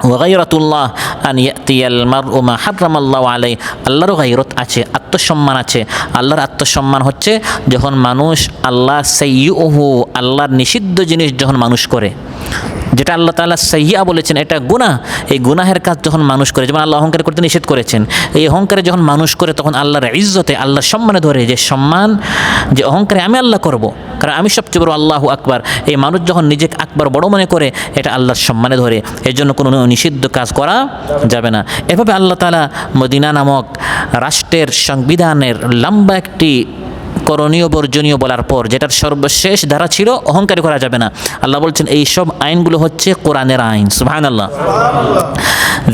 ওয়া গায়রাতুল্লাহ আন ইয়াতিয়াল মারউ মা হারামাল্লাহু আলাইহি। আল্লাহর গায়রত আছে, আত্মসম্মান আছে। আল্লাহর আত্মসম্মান হচ্ছে যখন মানুষ আল্লাহ সাইয়্যুহু, আল্লাহর নিষিদ্ধ জিনিস যখন মানুষ করে, যেটা আল্লাহ তাআলা সাইয়্যা বলেছেন এটা গুনাহ, এই গুনাহের কাজ যখন মানুষ করে, যেমন আল্লাহ অহংকার করতে নিষেধ করেছেন, এই অহংকারে যখন মানুষ করে তখন আল্লাহর ইজ্জতে, আল্লাহর সম্মানে ধরে, যে সম্মান, যে অহংকারে আমি আল্লাহ করব, কারণ আমি সবচেয়ে বড়, আল্লাহু আকবার, এই মানুষ যখন নিজেকে আকবার বড় মনে করে এটা আল্লাহর সম্মানে ধরে, এর জন্য কোনো নিষিদ্ধ কাজ করা যাবে না। এভাবে আল্লাহ তাআলা মদিনা নামক রাষ্ট্রের সংবিধানের লম্বা একটি করণীয় বর্জনীয় বলার পর যেটার সর্বশেষ ধারা ছিল অহংকার করা যাবে না, আল্লাহ বলছেন এই সব আইনগুলো হচ্ছে কোরআনের আইন। সুবহানাল্লাহ।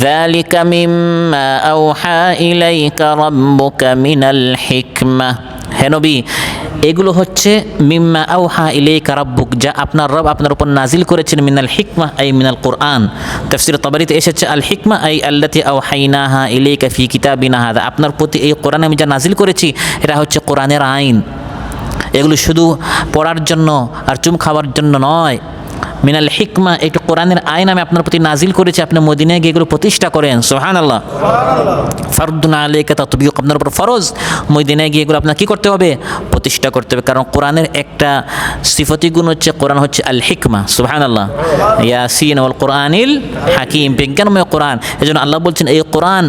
যালিকা মিম্মা আওহা ইলাইকা রাব্বুকা মিনাল হিকমাহ, হে নবী এগুলো হচ্ছে মিম্মা আওহা ইলাইকা রাব্বুক, যা আপনার রব আপনার উপর নাজিল করেছেন, মিনাল হিকমাহ আই মিনাল কোরআন। তাফসীর তাবারিতে এসেছে আল হিকমা আই আল্লাতী আওহাইনাহা ইলাইকা ফি কিতাবিনা হাযা, আপনার প্রতি এই কোরআন আমি যা নাজিল করেছি এটা হচ্ছে কোরআনের আইন। এগুলো শুধু পড়ার জন্য আর চুম খাওয়ার জন্য নয়। মিনাল হিকমা, একটু কোরআনের আইন আমি আপনার প্রতি নাজিল করেছি, আপনি মদিনায় গিয়ে এগুলো প্রতিষ্ঠা করেন। সুবহানাল্লাহ। ফারদুন আলাইকা তাতবিক, আপনার উপর ফরজ মদিনায় গিয়ে এগুলো আপনার কী করতে হবে? প্রতিষ্ঠা করতে হবে। কারণ কোরআনের একটা সিফতি গুণ হচ্ছে কোরআন হচ্ছে আল হিকমা। সুবহানাল্লাহ। ইয়াসিন ওয়াল কোরআনিল হাকিম, বিজ্ঞানময় কোরআন। এজন্য আল্লাহ বলছেন এই কোরআন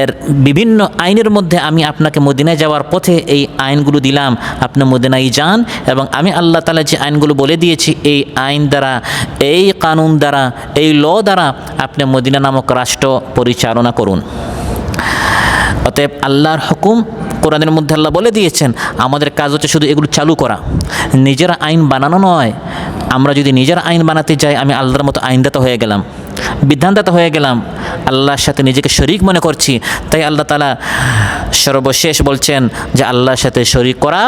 এর বিভিন্ন আইনের মধ্যে আমি আপনাকে মদিনায় যাওয়ার পথে এই আইনগুলো দিলাম, আপনি মদিনায় যান এবং আমি আল্লাহ তাআলা যে আইনগুলো বলে দিয়েছি এই আইন দ্বারা, এই কানুন দ্বারা, এই ল দ্বারা আপনি মদিনা নামক রাষ্ট্র পরিচালনা করুন। অতএব আল্লাহর হুকুম কোরআনের মধ্যে আল্লাহ বলে দিয়েছেন, আমাদের কাজ হচ্ছে শুধু এগুলো চালু করা, নিজেরা আইন বানানো নয়। আমরা যদি নিজের আইন বানাতে যাই আমি আল্লাহর মতো আইনদাতা হয়ে গেলাম, বিধানদাতা হয়ে গেলাম, আল্লাহর সাথে নিজেকে শরীক মনে করছি। তাই আল্লাহ তাআলা সর্বশেষ বলছেন যে আল্লাহর সাথে শরীক করা,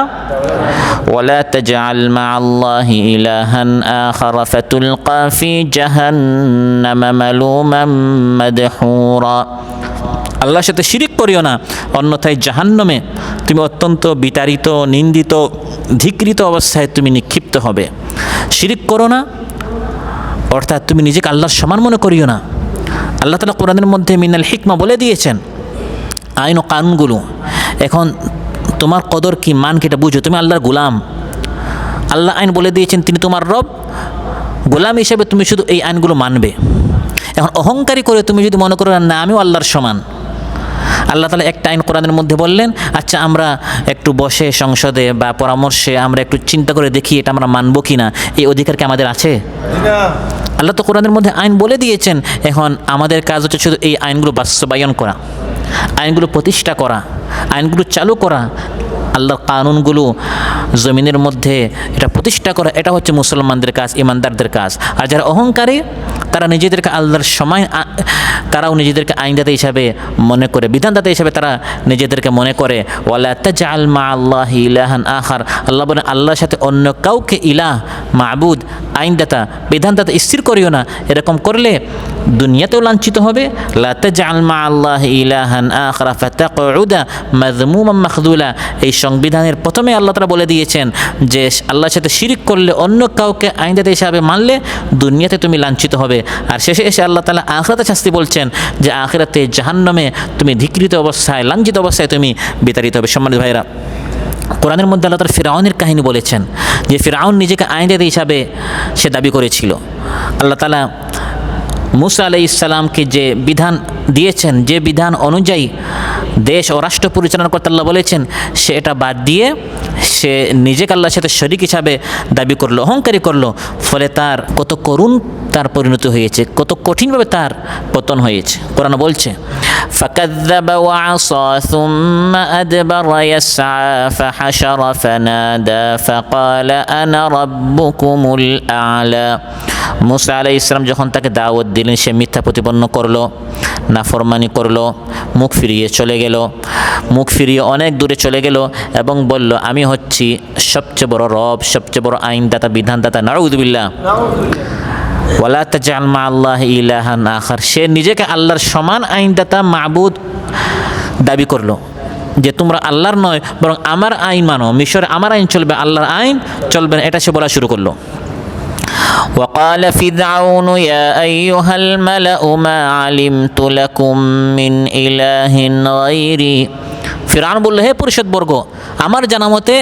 ওয়ালা তাজআল মা'আল্লাহি ইলাহান আখার ফাতুলকা ফি জাহান্নাম মালুমান মাদহুরা, আল্লাহর সাথে শিরিক করিও না, অন্যথায় জাহান্নামে তুমি অত্যন্ত বিতাড়িত, নিন্দিত, ধিক্কৃত অবস্থায় তুমি নিক্ষিপ্ত হবে। শিরিক করো না অর্থাৎ তুমি নিজেকে আল্লাহর সমান মনে করিও না। আল্লাহ তাআলা কোরআনের মধ্যে মিনাল হিকমা বলে দিয়েছেন আইন ও কানুনগুলো। এখন তোমার কদর কি, মান কি, এটা বুঝো। তুমি আল্লাহর গোলাম, আল্লাহ আইন বলে দিয়েছেন, তিনি তোমার রব, গোলাম হিসেবে তুমি শুধু এই আইনগুলো মানবে। এখন অহংকারী করে তুমি যদি মনে করো না আমিও আল্লাহর সমান, আল্লাহ তাআলা একটা আইন কোরআনের মধ্যে বললেন, আচ্ছা আমরা একটু বসে সংসদে বা পরামর্শে আমরা একটু চিন্তা করে দেখি এটা আমরা মানবো কি না, এই অধিকার কি আমাদের আছে? আল্লাহ তো কোরআনের মধ্যে আইন বলে দিয়েছেন। এখন আমাদের কাজ হচ্ছে শুধু এই আইনগুলো বাস্তবায়ন করা, আইনগুলো প্রতিষ্ঠা করা, আইনগুলো চালু করা, আল্লাহর কানুনগুলো জমিনের মধ্যে এটা প্রতিষ্ঠা করা। এটা হচ্ছে মুসলমানদের কাজ, ইমানদারদের কাজ। আর যারা অহংকারী তারা নিজেদেরকে আল্লাহর সময়, তারাও নিজেদেরকে আইনদাতা হিসাবে মনে করে, বিধানদাতা হিসাবে তারা নিজেদেরকে মনে করে। ওয়ালা তাজআল মা'আল্লাহি ইলাহান আখার, আল্লাহ বলেন আল্লাহর সাথে অন্য কাউকে ইলাহ, মাবুদ, আইনদাতা, বিধানদাতা স্থির করিও না। এরকম করলে দুনিয়াতেও লাঞ্ছিত হবে। লা তাজআল মা'আল্লাহি ইলাহান আখার ফাতাকউদা মাযমুমান মাখযুলা, এই সংবিধানের প্রথমে আল্লাহ তাআলা বলে দিয়েছেন যে আল্লাহর সাথে শিরিক করলে, অন্য কাউকে আইনদাতা হিসাবে মানলে দুনিয়াতে তুমি লাঞ্ছিত হবে। আর শেষে এসে আল্লাহ তাআলা আখিরাতে শাস্তি বলছেন যে আখিরাতে জাহান্নামে তুমি ধিক্কৃত অবস্থায়, লাঞ্ছিত অবস্থায় তুমি বিতাড়িত হবে। সম্মানিত ভাইরা, কোরআনের মধ্যে আল্লাহ তাআলা ফিরআউনের কাহিনী বলেছেন যে ফিরআউন নিজেকে আইনদাতা হিসাবে সে দাবি করেছিল। আল্লাহ তাআলা মুসা আলাইহিস সালামকে যে বিধান দিয়েছেন, যে বিধান অনুযায়ী দেশ ও রাষ্ট্র পরিচালনা করতে আল্লাহ বলেছেন, সে এটা বাদ দিয়ে সে নিজেকে আল্লাহর সাথে শরীক হিসাবে দাবি করলো, অহংকারী করলো। ফলে তার কত করুণ তার পরিণতি হয়েছে, কত কঠিনভাবে তার পতন হয়েছে। কোরআন বলছে فكذب وعصى ثم أدبر يسعى فحشر فنادى فقال أنا ربكم الأعلى। মুসা আলাইহিস সালাম যখন তাকে দাওয়াত দিলেন সে মিথ্যা প্রতিপন্ন করলো, নাফরমানি করলো, মুখ ফিরিয়ে চলে গেল, মুখ ফিরিয়ে অনেক দূরে চলে গেল এবং বলল আমি হচ্ছি সবচেয়ে বড় রব, সবচেয়ে বড় আইনদাতা, বিধানদাতা। নাউযুবিল্লাহ। ওয়ালা তাজআল মা আল্লাহি ইলাহান আখার। সে নিজেকে আল্লাহর সমান আইনদাতা, মাবুদ দাবি করলো, যে তোমরা আল্লাহর নয় বরং আমার আইন মানো, মিশরে আমার আইন চলবে, আল্লাহর আইন চলবে না, এটা সে বলা শুরু করলো। وقال فرعون يا أيها الملأ ما علمت لكم من إله غيري। ফিরআউন বলল, হে পরিষদবর্গ, আমার জানা মতে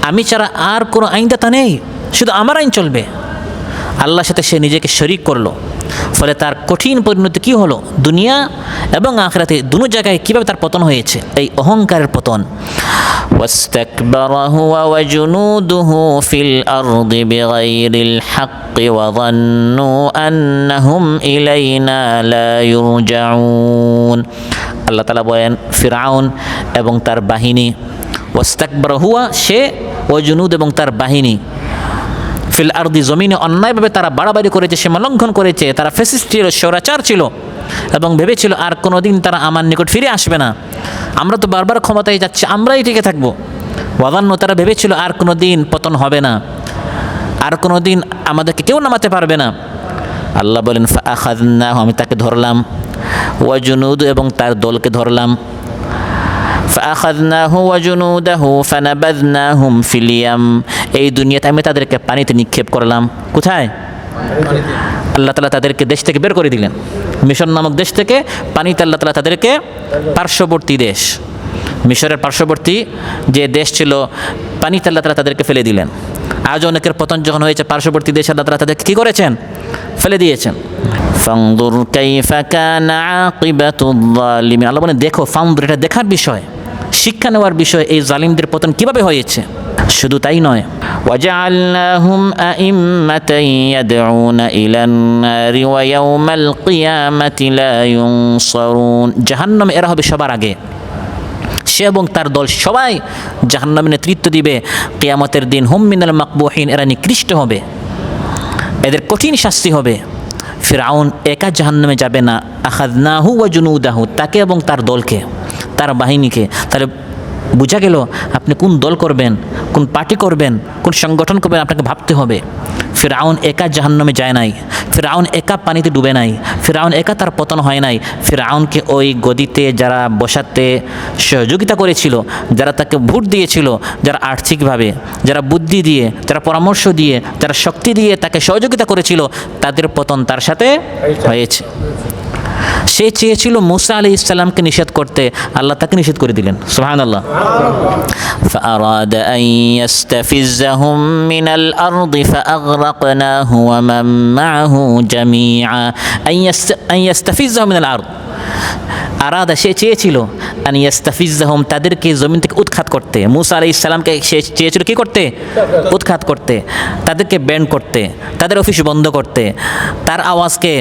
আমি ছাড়া আর কোনো আইনদাতা নেই, শুধু আমার আইন চলবে। আল্লাহর সাথে সে নিজেকে শরীক করলো, ফলে তার কঠিন পরিণতি কী হলো, দুনিয়া এবং আখিরাতে দুনো জায়গায় কীভাবে তার পতন হয়েছে, এই অহংকারের পতন। واستكبر هو وجنوده في الأرض بغير الحق وظنوا أنهم إلينا لا يرجعون। আল্লাহ তাআলা বলেন ফিরআউন এবং তার বাহিনী, ওয়াস্তাকবার হুয়া সে, ওয়াজুনুদ এবং তার বাহিনী, ফিল আরদি জমিনে অন্যায়ভাবে তারা বাড়াবাড়ি করেছে, সীমা লঙ্ঘন করেছে, তারা ফ্যাসিস্ট ছিল, স্বৈরাচার ছিল এবং ভেবেছিল আর কোনো দিন তারা আমার নিকট ফিরে আসবে না। আমরা তো বারবার ক্ষমতায় যাচ্ছি, আমরাই টিকে থাকবো। ওয়াদান্ন, তারা ভেবেছিল আর কোনো দিন পতন হবে না, আর কোনো দিন আমাদেরকে কেউ নামাতে পারবে না। আল্লাহ বলেন ফাআখাযনাহু, আমি তাকে ধরলাম, ওয়াজুনুদ এবং তার দলকে ধরলাম। ফাআখাযনাহু ওয়াজুনুদাহু ফানাবাযনাহুম ফিল ইয়াম, এই দুনিয়াতে আমি তাদেরকে পানিতে নিক্ষেপ করলাম। কোথায়? আল্লাহ তাআলা তাদেরকে দেশ থেকে বের করে দিলেন, মিশর নামক দেশ থেকে পানিতে আল্লাহ তাআলা তাদেরকে, পার্শ্ববর্তী দেশ, মিশরের পার্শ্ববর্তী যে দেশ ছিল, পানিতে আল্লাহ তাআলা তাদেরকে ফেলে দিলেন। আজ অনেকের পতন যখন হয়েছে, পার্শ্ববর্তী দেশে আল্লাহ তাআলা তাদেরকে কী করেছেন? ফেলে দিয়েছেন। ফানজুর কাইফা কানা আকিবাতুয যালিমিন। আল্লাহ বলেন দেখো, ফানজুর, এটা দেখার বিষয়, শিক্ষা নেওয়ার বিষয়, এই জালিমদের পতন কিভাবে হয়েছে। শুধু তাই নয়, ওয়াজআলনাহুম আইম্মাতান ইয়াদউনা ইলান নারি ওয়া ইয়াওমাল কিয়ামাতি লা ইউনসারুন। জাহান্নামে এরা হবে সবার আগে, সে এবং তার দল সবাই জাহান্নামে নেতৃত্ব দিবে কিয়ামতের দিন। হুম মিনাল মাকবুহিন, এরা নিকৃষ্ট হবে, এদের কঠিন শাস্তি হবে। ফিরআউন একা জাহান্নামে যাবে না, আখাযনাহু ওয়া জুনুদাহু, তাকে এবং তার দলকে, তার বাহিনীকে। তাহলে বোঝা গেল আপনি কোন দল করবেন, কোন পার্টি করবেন, কোন সংগঠন করবেন, আপনাকে ভাবতে হবে। ফিরআউন একা জাহান্নামে যায় নাই, ফিরআউন একা পানিতে ডুবে নাই, ফিরআউন একা তার পতন হয় নাই। ফিরআউনকে ওই গদিতে যারা বসাতে সহযোগিতা করেছিল, যারা তাকে ভোট দিয়েছিল, যারা আর্থিকভাবে, যারা বুদ্ধি দিয়ে, যারা পরামর্শ দিয়ে, যারা শক্তি দিয়ে তাকে সহযোগিতা করেছিল, তাদের পতন তার সাথে হয়েছে। সে চেয়েছিল মুসা আলাইহিস সালামকে নিষেধ করতে, আল্লাহ তাকে নিষেধ করে দিলেন। সুবহানাল্লাহ। فأراد أن يستفزهم من الأرض فأغرقناه ومن معه جميعا। أن يستفزهم من الأرض، আরাদা, সে চেয়েছিল আন ইয়াস্তাফিজ্জাহুম, তাদেরকে জমিন থেকে উৎখাত করতে। মুসা আলাইহিস সালামকে সে চেয়েছিল কি করতে? উৎখাত করতে, তাদেরকে ব্যান করতে, তাদের অফিস বন্ধ করতে, তার আওয়াজকে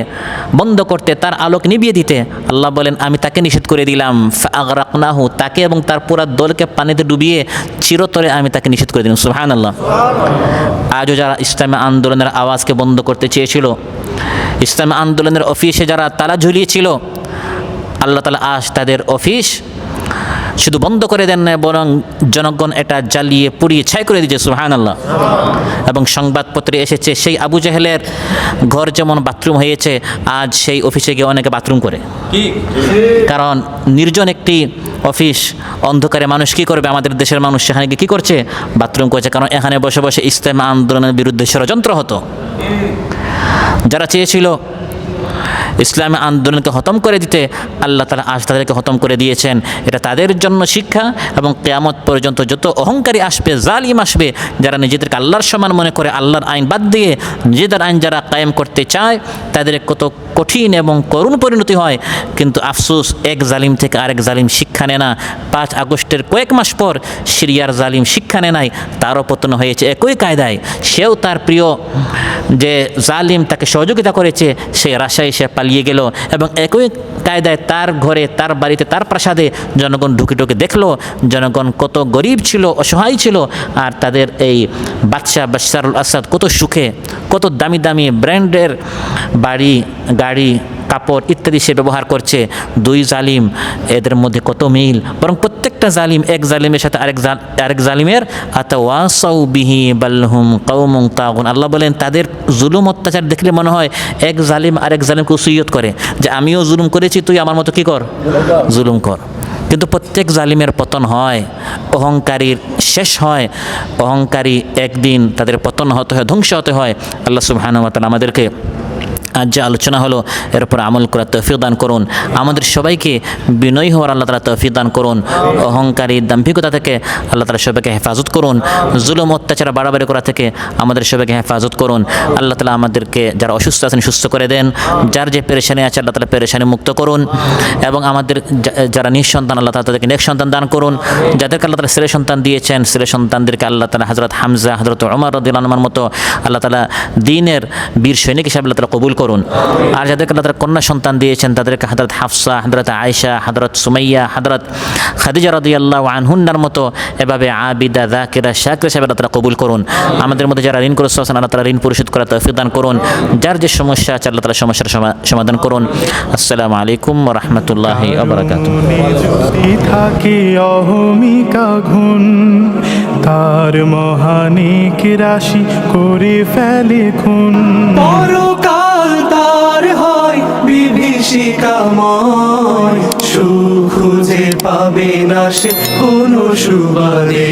বন্ধ করতে, তার আলোক নিভিয়ে দিতে। আল্লাহ বলেন আমি তাকে নিষেধ করে দিলাম। ফাআগরাকনাহু, তাকে এবং তার পুরা দলকে পানিতে ডুবিয়ে চিরতরে আমি তাকে নিষেধ করে দিলাম। সুবহানাল্লাহ। আজও যারা ইসলামী আন্দোলনের আওয়াজকে বন্ধ করতে চেয়েছিল, ইসলামী আন্দোলনের অফিসে যারা তালা ঝুলিয়েছিল, আল্লাহ তাআলা আজ তাদের অফিস শুধু বন্ধ করে দেন না, বরং জনগণ এটা জ্বালিয়ে পুড়িয়ে ছাই করে দিয়েছে। সুবহানাল্লাহ। এবং সংবাদপত্রে এসেছে সেই আবু জাহেলের ঘর যেমন বাথরুম হয়েছে, আজ সেই অফিসে গিয়ে অনেকে বাথরুম করে। কারণ নির্জন একটি অফিস, অন্ধকারে মানুষ কী করবে, আমাদের দেশের মানুষ সেখানে গিয়ে কী করছে? বাথরুম করছে। কারণ এখানে বসে বসে ইসলামী আন্দোলনের বিরুদ্ধে ষড়যন্ত্র হতো। যারা চেয়েছিল ইসলামী আন্দোলনকে খতম করে দিতে, আল্লাহ তাআলা আজ তাদেরকে খতম করে দিয়েছেন। এটা তাদের জন্য শিক্ষা, এবং কিয়ামত পর্যন্ত যত অহংকারী আসবে, জালিম আসবে, যারা নিজেদেরকে আল্লাহর সমান মনে করে আল্লাহর আইন বাদ দিয়ে নিজেদের আইন যারা কায়েম করতে চায়, তাদের কত কঠিন এবং করুণ পরিণতি হয়। কিন্তু আফসোস, এক জালিম থেকে আরেক জালিম শিক্ষা নেয় না। 5 আগস্টের কয়েক মাস পর সিরিয়ার জালিম শিক্ষা নেয় নাই, তারও পতন হয়েছে একই কায়দায়। সেও তার প্রিয় যে জালিম তাকে সহযোগিতা করেছে সে রাশায় সে পালিয়ে গেল, এবং একই কায়দায় তার ঘরে, তার বাড়িতে, তার প্রাসাদে জনগণ ঢুকে ঢুকে দেখলো জনগণ কত গরিব ছিল, অসহায় ছিল, আর তাদের এই বাদশাহ বাশারুল আসাদ কত সুখে, কত দামি দামি ব্র্যান্ডের বাড়ি, গাড়ি, কাপড় ইত্যাদি সে ব্যবহার করছে। 2 জালিম, এদের মধ্যে কত মিল, বরং প্রত্যেকটা জালিম এক জালিমের সাথে আরেক জালিমের আতাওয়াসাউ বিহি বালহুম কওমুন তাগুন। আল্লাহ বলেন তাদের জুলুম অত্যাচার দেখলে মনে হয় এক জালিম আরেক জালিমকে ওসিয়ত করে যে আমিও জুলুম করেছি, তুই আমার মতো কি কর, জুলুম কর। কিন্তু প্রত্যেক জালিমের পতন হয়, অহংকারীর শেষ হয়, অহংকারী একদিন তাদের পতন হতে হয়, ধ্বংস হতে হয়। আল্লাহ সুবহানাহু ওয়া তাআলা আমাদেরকে আজ যে আলোচনা হলো এর উপর আমল করার তৌফিক দান করুন। আমাদের সবাইকে বিনয়ী হওয়ার আল্লাহ তাআলা তৌফিক দান করুন। অহংকারী দাম্ভিকতা থেকে আল্লাহ তাআলা সবাইকে হেফাজত করুন। জুলুম অত্যাচার বাড়াবাড়ি করা থেকে আমাদের সবাইকে হেফাজত করুন। আল্লাহ তাআলা আমাদেরকে যারা অসুস্থ আছেন সুস্থ করে দেন, যার যে পেরেশানি আছে আল্লাহ তাআলা পেরেশানি মুক্ত করুন, এবং আমাদের যারা নিঃসন্তান আল্লাহ তাআলা তাদেরকে নেক সন্তান দান করুন। যাদেরকে আল্লাহ তাআলা ছেলে সন্তান দিয়েছেন, ছেলে সন্তানদেরকে আল্লাহ তাআলা হযরত হামজা, হযরত ওমর রাদিয়াল্লাহু আনহুর মতো আল্লাহ তাআলা দ্বীনের বীর সৈনিক হিসেবে আল্লাহ তাআলা কবুল করুন। আর যাদেরকে আল্লাহ তাআলা কন্যা সন্তান দিয়েছেন তাদেরকে হযরত হাফসা, হযরত আয়েশা, হযরত সুমাইয়া, হযরত খাদিজা রাদিয়াল্লাহু আনহুন্নার মতো এভাবে আবিদা, যাকিরা, শাকিরা হিসেবে আল্লাহ তাআলা কবুল করুন। আমাদের মধ্যে যারা ঋণগ্রস্ত আছেন আল্লাহ তাআলা ঋণ পরিশোধ করার তৌফিক দান করুন। যার যে সমস্যা আছে আল্লাহ তাআলা সমস্যার সমাধান করুন। আসসালামু আলাইকুম ওয়া রাহমাতুল্লাহি ওয়া বারাকাতুহু। যদি থাকে অহমিকা ঘুণ, তার মহানিক রাশি করে ফেলে খুন। পরকাল তার হয় বিভীষিকাময়, সুখ খুঁজে পাবে না সে কোনো সুবাদে।